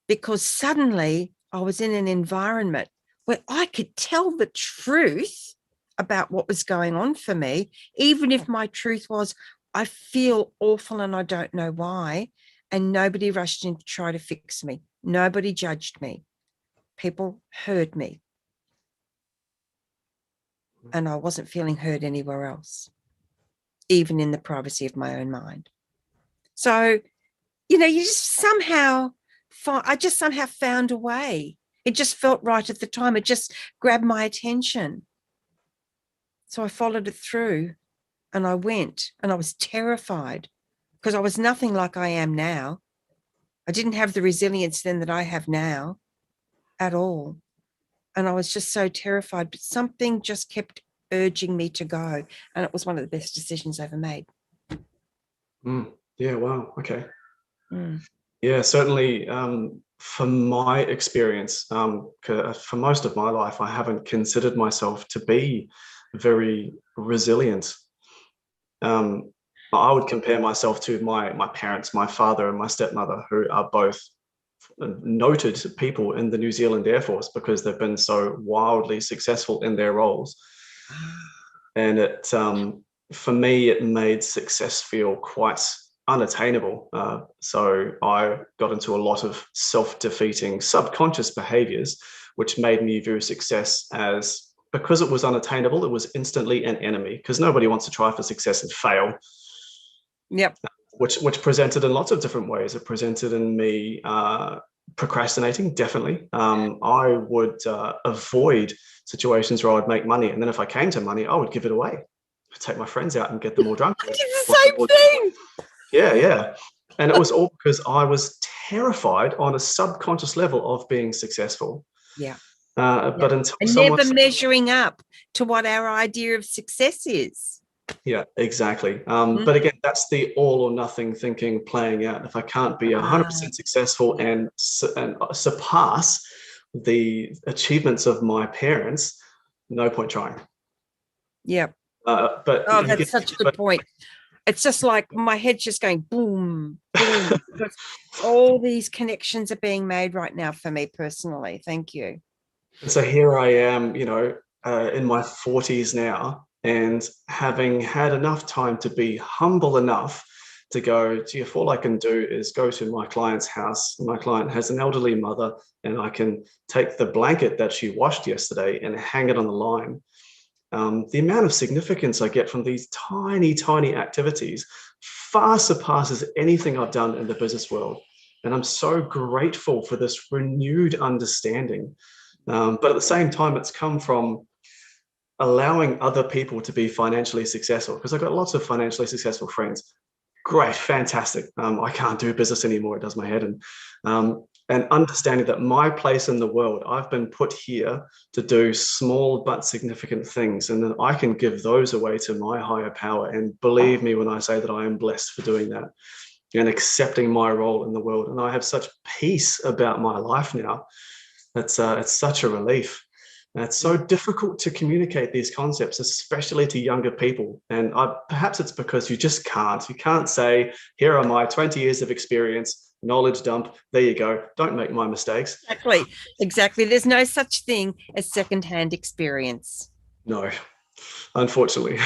because suddenly I was in an environment where I could tell the truth about what was going on for me, even if my truth was, I feel awful and I don't know why. And nobody rushed in to try to fix me. Nobody judged me. People heard me. And I wasn't feeling heard anywhere else, even in the privacy of my own mind. So, you just somehow I just somehow found a way. It just felt right at the time. It just grabbed my attention. So I followed it through and I went, and I was terrified because I was nothing like I am now. I didn't have the resilience then that I have now at all. And I was just so terrified, but something just kept urging me to go. And it was one of the best decisions I ever made. Yeah, wow. Okay. Mm. Yeah, certainly. From my experience, for most of my life, I haven't considered myself to be very resilient. I would compare myself to my parents, my father and my stepmother, who are both noted people in the New Zealand Air Force because they've been so wildly successful in their roles. And for me, it made success feel quite unattainable. So I got into a lot of self-defeating subconscious behaviors, which made me view success as, because it was unattainable, it was instantly an enemy, because nobody wants to try for success and fail. Yep. Which presented in lots of different ways. It presented in me procrastinating, definitely. I would avoid situations where I would make money, and then if I came to money, I would give it away. I'd take my friends out and get them all drunk. I did the same thing. Yeah. And it was all because I was terrified on a subconscious level of being successful. Yeah. But until and someone... never measuring up to what our idea of success is. Yeah, exactly. But again, that's the all or nothing thinking playing out. If I can't be 100% successful and surpass the achievements of my parents, no point trying. Yep. But That's such a good point. It's just like my head's just going boom, boom. Because all these connections are being made right now for me personally. Thank you. So here I am, in my 40s now, and having had enough time to be humble enough to go, gee, if all I can do is go to my client's house, my client has an elderly mother, and I can take the blanket that she washed yesterday and hang it on the line. The amount of significance I get from these tiny, tiny activities far surpasses anything I've done in the business world. And I'm so grateful for this renewed understanding. But at the same time, it's come from allowing other people to be financially successful, because I've got lots of financially successful friends. Great, fantastic. I can't do business anymore. It does my head in. And understanding that my place in the world, I've been put here to do small but significant things, and then I can give those away to my higher power. And believe me when I say that I am blessed for doing that and accepting my role in the world. And I have such peace about my life now. It's such a relief. And it's so difficult to communicate these concepts, especially to younger people. And perhaps it's because you just can't. You can't say, here are my 20 years of experience, knowledge dump. There you go. Don't make my mistakes. Exactly. There's no such thing as secondhand experience. No, unfortunately.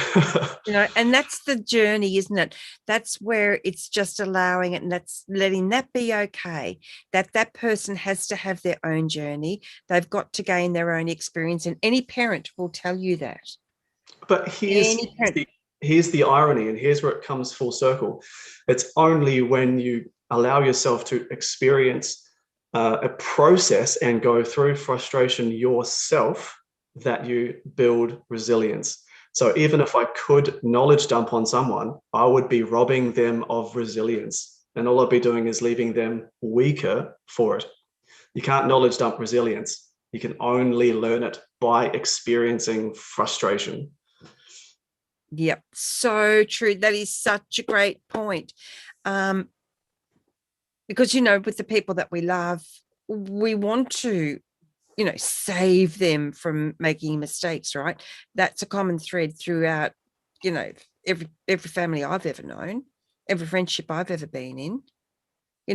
And that's the journey, isn't it? That's where it's just allowing it, and that's letting that be okay, that person has to have their own journey. They've got to gain their own experience, and any parent will tell you that. But here's the irony, and here's where it comes full circle. It's only when you allow yourself to experience a process and go through frustration yourself that you build resilience. So even if I could knowledge dump on someone, I would be robbing them of resilience. And all I'd be doing is leaving them weaker for it. You can't knowledge dump resilience. You can only learn it by experiencing frustration. Yep, so true. That is such a great point. Because, with the people that we love, we want to save them from making mistakes, right? That's a common thread throughout, every family I've ever known. every friendship I've ever been in.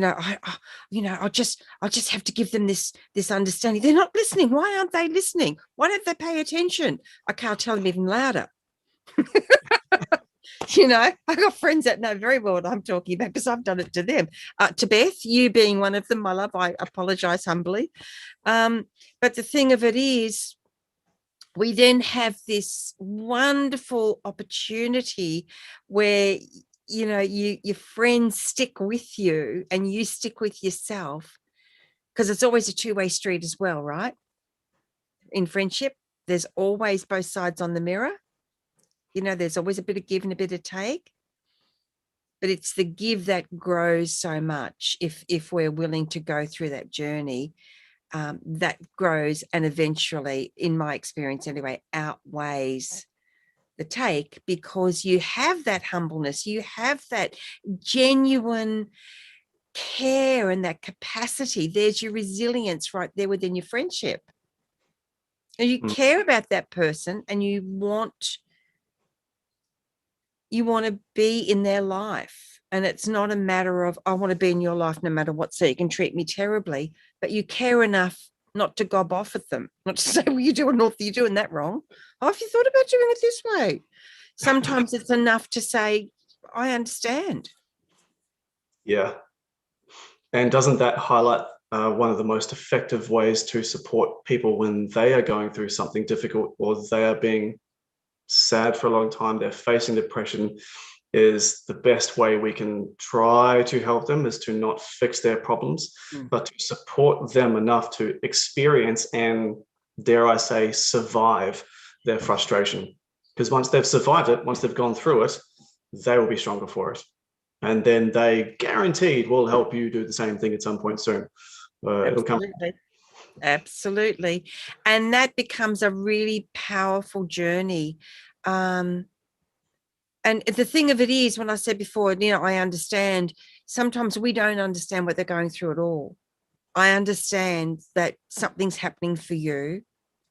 I'll just have to give them this understanding. They're not listening. Why aren't they listening? Why don't they pay attention? Okay, I'll tell them even louder. I got friends that know very well what I'm talking about because I've done it to them. To Beth, you being one of them, my love, I apologize humbly. But the thing of it is, we then have this wonderful opportunity where your friends stick with you and you stick with yourself, because it's always a two-way street as well, right? In friendship, there's always both sides on the mirror. There's always a bit of give and a bit of take, but it's the give that grows so much if we're willing to go through that journey. That grows and eventually, in my experience anyway, outweighs the take, because you have that humbleness, you have that genuine care and that capacity. There's your resilience right there within your friendship. And you care about that person and you want to be in their life. And it's not a matter of, I want to be in your life no matter what, so you can treat me terribly, but you care enough not to gob off at them, not to say, well, you're doing that wrong. Oh, have you thought about doing it this way? Sometimes it's enough to say, I understand. Yeah. And doesn't that highlight one of the most effective ways to support people when they are going through something difficult, or they are being sad for a long time, they're facing depression? Is the best way we can try to help them is to not fix their problems, but to support them enough to experience and, dare I say, survive their frustration. Because once they've survived it, once they've gone through it, they will be stronger for it. And then they guaranteed will help you do the same thing at some point soon. It'll come. Absolutely. And that becomes a really powerful journey. And the thing of it is, when I said before, I understand, sometimes we don't understand what they're going through at all. I understand that something's happening for you.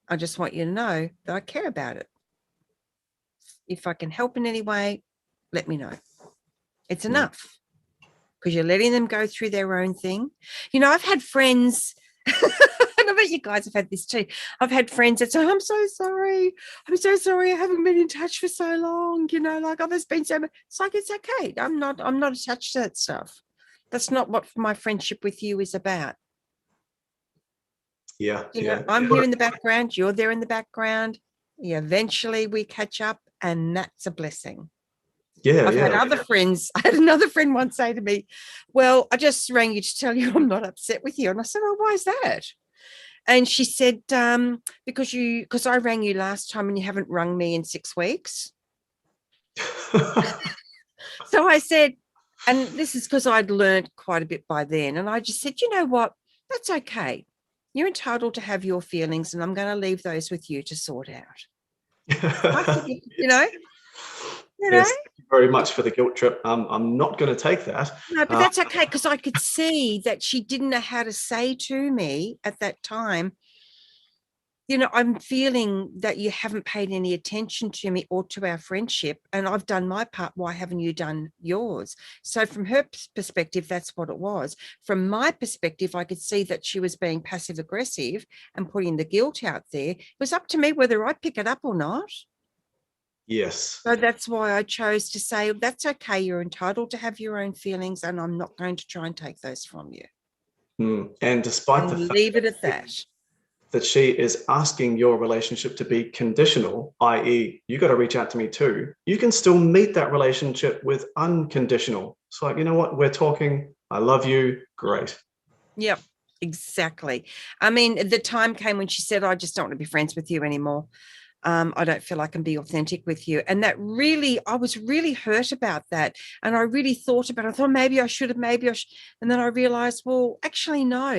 I just want you to know that I care about it. If I can help in any way, let me know. It's enough, because you're letting them go through their own thing. I've had friends, and I bet you guys have had this too. I've had friends that say, I'm so sorry. I haven't been in touch for so long. I've just been so much. It's like, it's okay. I'm not attached to that stuff. That's not what my friendship with you is about. Yeah. I'm here in the background. You're there in the background. Yeah, eventually we catch up, and that's a blessing. I've had other friends. I had another friend once say to me, well, I just rang you to tell you I'm not upset with you. And I said, oh, why is that? And she said, because I rang you last time and you haven't rung me in 6 weeks. So I said, and this is because I'd learned quite a bit by then. And I just said, you know what? That's okay. You're entitled to have your feelings, and I'm going to leave those with you to sort out. Yes, thank you very much for the guilt trip. I'm not going to take that. No, but that's okay, because I could see that she didn't know how to say to me at that time, I'm feeling that you haven't paid any attention to me or to our friendship, and I've done my part. Why haven't you done yours? So from her perspective, that's what it was. From my perspective, I could see that she was being passive aggressive and putting the guilt out there. It was up to me whether I pick it up or not. Yes. So that's why I chose to say, that's okay. You're entitled to have your own feelings, and I'm not going to try and take those from you. And despite the fact leave it at that she is asking your relationship to be conditional, i.e., you got to reach out to me too, you can still meet that relationship with unconditional. It's like, you know what? We're talking. I love you. Great. Yep, exactly. I mean, the time came when she said, I just don't want to be friends with you anymore. I don't feel I can be authentic with you. And that really, I was really hurt about that. And I really thought about it. I thought maybe I should have, And then I realized, well, actually, no,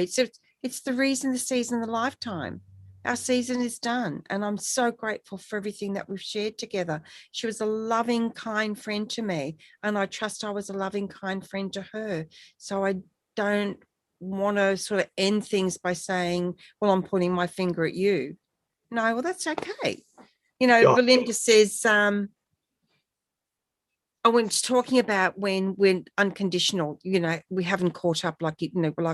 it's the reason, the season, the lifetime. Our season is done. And I'm so grateful for everything that we've shared together. She was a loving, kind friend to me. And I trust I was a loving, kind friend to her. So I don't want to sort of end things by saying, well, I'm pointing my finger at you. No, well, that's okay. Belinda says, I was talking about when unconditional, we haven't caught up like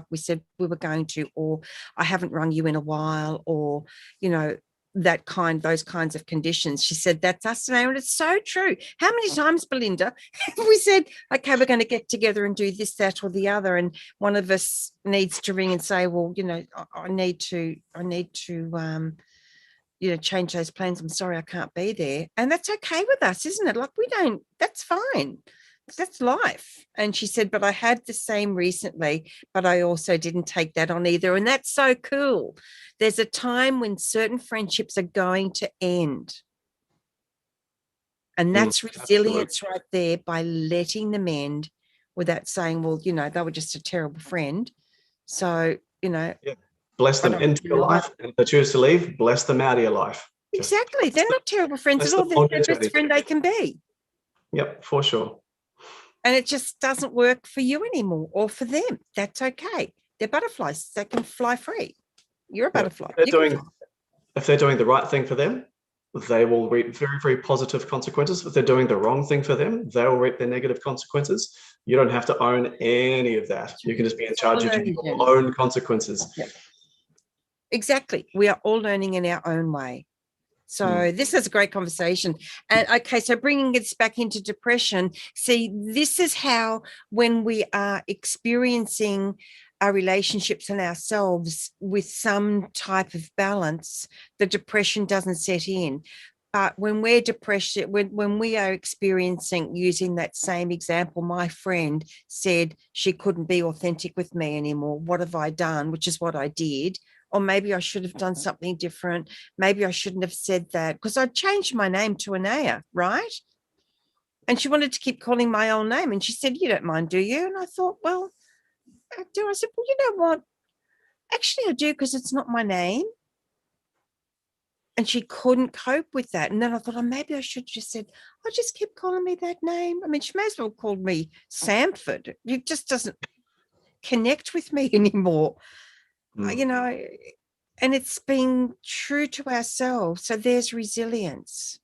we said we were going to, or I haven't rung you in a while, or, those kinds of conditions. She said, that's us now. And it's so true. How many times, Belinda, have we said, okay, we're going to get together and do this, that, or the other. And one of us needs to ring and say, well, I need to, change those plans. I'm sorry, I can't be there. And that's okay with us, isn't it? Like that's fine. That's life. And she said, but I had the same recently, but I also didn't take that on either. And that's so cool. There's a time when certain friendships are going to end. And that's resilience right there, by letting them end without saying, well, they were just a terrible friend. So, bless them into your life, and if they choose to leave, bless them out of your life. Exactly. They're not terrible friends at all. They're the best friend they can be. Yep, for sure. And it just doesn't work for you anymore, or for them. That's okay. They're butterflies. They can fly free. You're a butterfly. If they're doing the right thing for them, they will reap very, very positive consequences. If they're doing the wrong thing for them, they will reap their negative consequences. You don't have to own any of that. You can just be in charge of your own consequences. Yep. Exactly. We are all learning in our own way. So this is a great conversation. And okay, so bringing this back into depression, see, this is how, when we are experiencing our relationships and ourselves with some type of balance, the depression doesn't set in. But when we're depressed, when we are experiencing, using that same example, my friend said she couldn't be authentic with me anymore. What have I done? Which is what I did. Or maybe I should have done something different. Maybe I shouldn't have said that, because I changed my name to Anaya, right? And she wanted to keep calling my old name. And she said, you don't mind, do you? And I thought, well, I do. I said, well, you know what? Actually, I do, because it's not my name. And she couldn't cope with that. And then I thought, oh, maybe I should just said, oh, just keep calling me that name. I mean, she may as well called me Samford. It just doesn't connect with me anymore. And it's being true to ourselves. So there's resilience.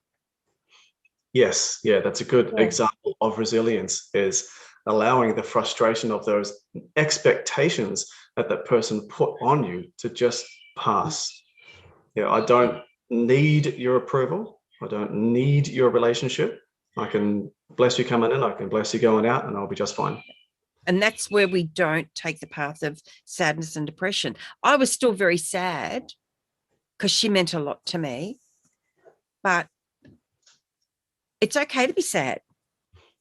Yes. Yeah. That's a good example of resilience, is allowing the frustration of those expectations that that person put on you to just pass. Yeah. I don't need your approval. I don't need your relationship. I can bless you coming in. I can bless you going out, and I'll be just fine. And that's where we don't take the path of sadness and depression. I was still very sad because she meant a lot to me, but it's okay to be sad.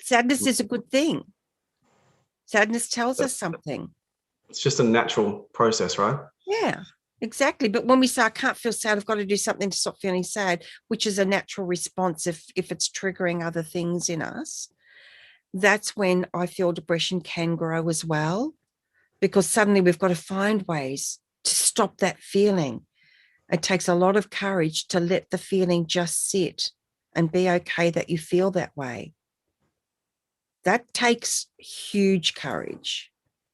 Sadness is a good thing. Sadness tells us something. It's just a natural process, right? Yeah, exactly. But when we say, I can't feel sad, I've got to do something to stop feeling sad, which is a natural response if it's triggering other things in us, that's when I feel depression can grow as well, because suddenly we've got to find ways to stop that feeling. It takes a lot of courage to let the feeling just sit and be okay that you feel that way. That takes huge courage.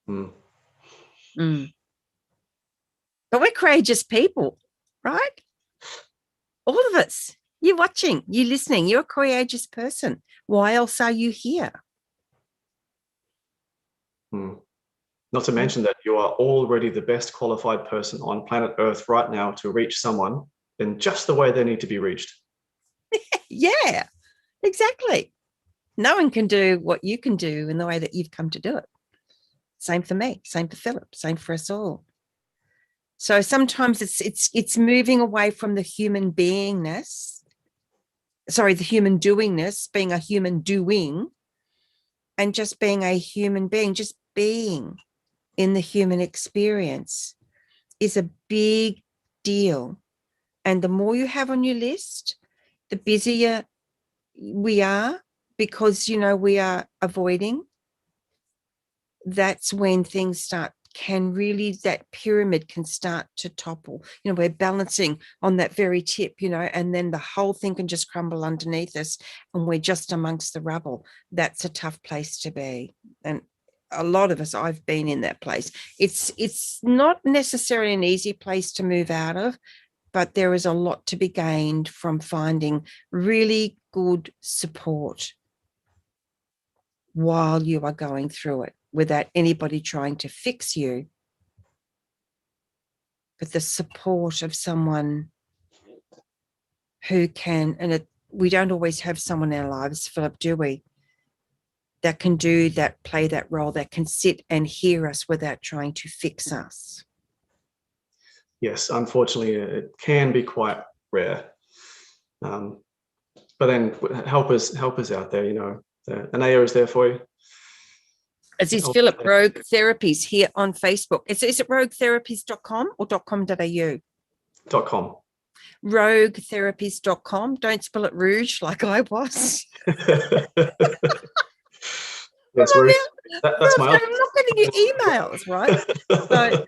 But we're courageous people, right? All of us. You're watching, you're listening, you're a courageous person. Why else are you here? Not to mention that you are already the best qualified person on planet Earth right now to reach someone in just the way they need to be reached. Yeah, exactly. No one can do what you can do in the way that you've come to do it. Same for me, same for Philip, same for us all. So sometimes it's moving away from the human beingness, the human doingness, being a human doing, and just being a human being, just being in the human experience is a big deal. And the more you have on your list, the busier we are, because, we are avoiding. That's when things that pyramid can start to topple. We're balancing on that very tip, and then the whole thing can just crumble underneath us, and we're just amongst the rubble. That's a tough place to be. And a lot of us, I've been in that place. It's not necessarily an easy place to move out of, but there is a lot to be gained from finding really good support. while you are going through it without anybody trying to fix you, but the support of someone who can, and we don't always have someone in our lives, Philip, do we, that can do that, play that role, that can sit and hear us without trying to fix us. Yes, unfortunately, it can be quite rare. But then helpers out there, you know, an AA is there for you. As is Philip, Rouge Therapies here on Facebook. Is it rouguetherapies.com or .com.au? .com. Rouguetherapies.com. Don't spell it rouge like I was. Yes, Rouge. That's my. I'm not getting your emails, right? So,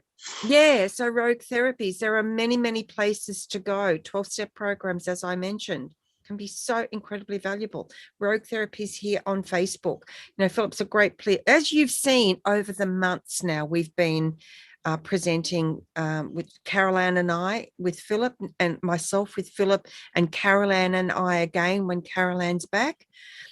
yeah, so Rouge Therapies. There are many, many places to go. 12-step programs, as I mentioned, can be so incredibly valuable. Rouge Therapies here on Facebook. You know, Philip's a great player. As you've seen over the months now, we've been presenting with Carol-Ann and I, with Philip, and myself with Philip, and Carol-Ann and I again when Carol-Ann's back.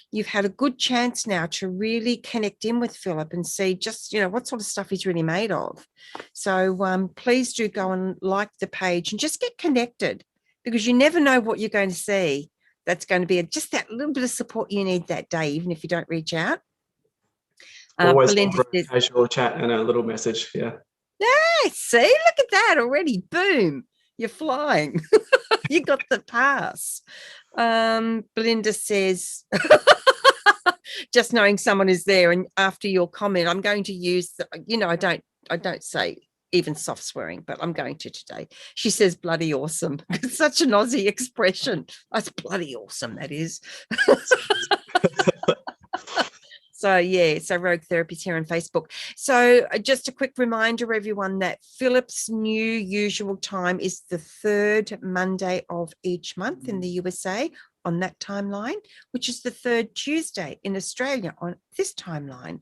You've had a good chance now to really connect in with Philip and see just, you know, what sort of stuff he's really made of. So please do go and like the page and just get connected, because you never know what you're going to see. That's going to be just that little bit of support you need that day, even if you don't reach out. Always a casual chat and a little message. Yeah. Yeah, see, look at that already. Boom, you're flying. You got the pass. Belinda says, just knowing someone is there, and after your comment, I'm going to use, you know, I don't say even soft swearing, but I'm going to today. She says bloody awesome. It's such an Aussie expression. That's bloody awesome, that is. So, yeah, so Rouge Therapies here on Facebook. So just a quick reminder, everyone, that Philip's new usual time is the third Monday of each month in the USA on that timeline, which is the third Tuesday in Australia on this timeline,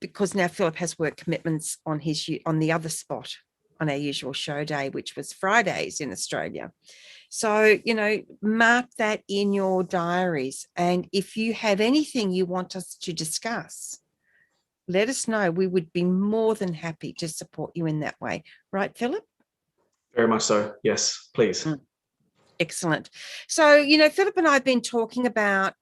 because now Philip has work commitments on the other spot on our usual show day, which was Fridays in Australia. So, you know, mark that in your diaries. And if you have anything you want us to discuss, let us know. We would be more than happy to support you in that way. Right, Philip? Very much so. Yes, please. Excellent. So, you know, Philip and I have been talking about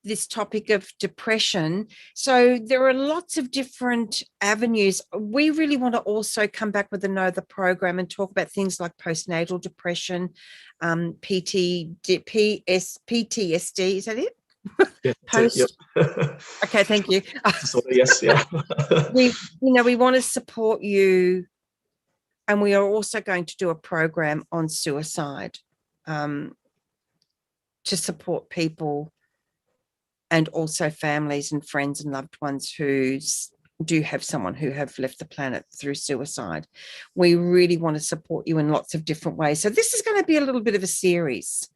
this topic of depression. So there are lots of different avenues. We really want to also come back with another program and talk about things like postnatal depression, PTSD. Is that it? Yeah, Post. Yep. Okay, thank you. Yes, yeah. we want to support you, and we are also going to do a program on suicide to support people, and also families and friends and loved ones who do have someone who have left the planet through suicide. We really want to support you in lots of different ways. So this is going to be a little bit of a series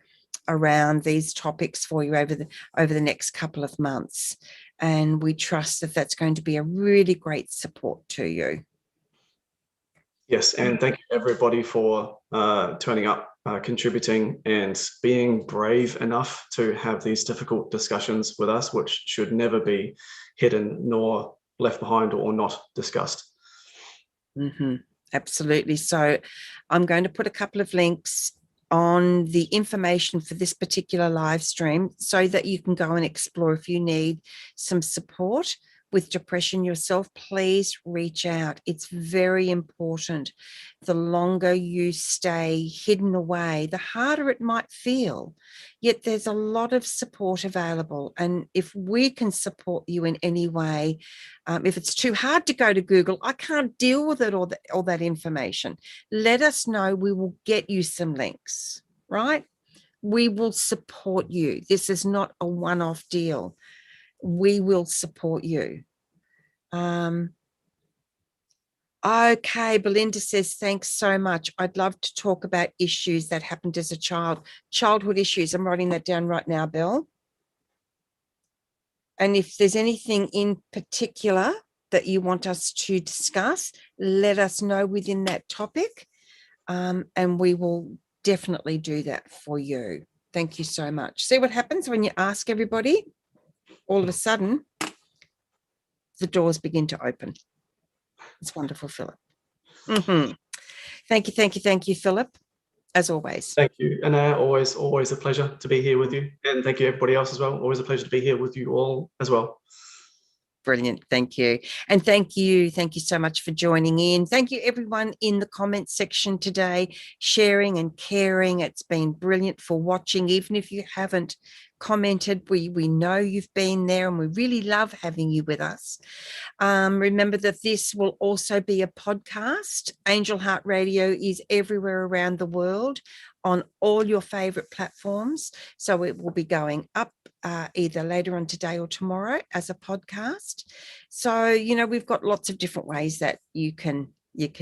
around these topics for you over the next couple of months. And we trust that that's going to be a really great support to you. Yes, and thank you everybody for turning up, contributing, and being brave enough to have these difficult discussions with us, which should never be hidden nor left behind or not discussed. Absolutely. So I'm going to put a couple of links on the information for this particular live stream so that you can go and explore. If you need some support with depression yourself, please reach out. It's very important. The longer you stay hidden away, the harder it might feel. Yet there's a lot of support available. And if we can support you in any way, if it's too hard to go to Google, I can't deal with it, all that information, let us know. We will get you some links, right? We will support you. This is not a one-off deal. We will support you. Okay, Belinda says, thanks so much. I'd love to talk about issues that happened as a child, childhood issues. I'm writing that down right now, Belle. And if there's anything in particular that you want us to discuss, let us know within that topic, and we will definitely do that for you. Thank you so much. See what happens when you ask everybody? all of a sudden, the doors begin to open. It's wonderful, Philip. Thank you, Philip, as always. Thank you. And always a pleasure to be here with you. And thank you, everybody else as well. Always a pleasure to be here with you all as well. Brilliant. Thank you. And thank you so much for joining in. Thank you, everyone in the comments section today, sharing and caring. It's been brilliant for watching. Even if you haven't commented, we know you've been there, and we really love having you with us. Remember that this will also be a podcast. Angel Heart Radio is everywhere around the world on all your favorite platforms. So it will be going up either later on today or tomorrow as a podcast. So, we've got lots of different ways that you can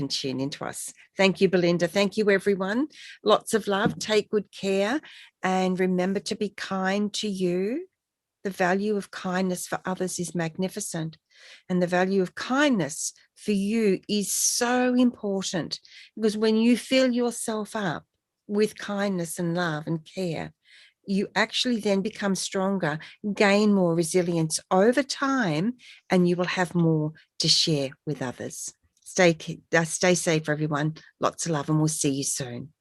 tune into us. Thank you, Belinda. Thank you, everyone. Lots of love. Take good care. And remember to be kind to you. The value of kindness for others is magnificent. And the value of kindness for you is so important, because when you fill yourself up with kindness and love and care, you actually then become stronger, gain more resilience over time, and you will have more to share with others. Stay safe, everyone. Lots of love, and we'll see you soon.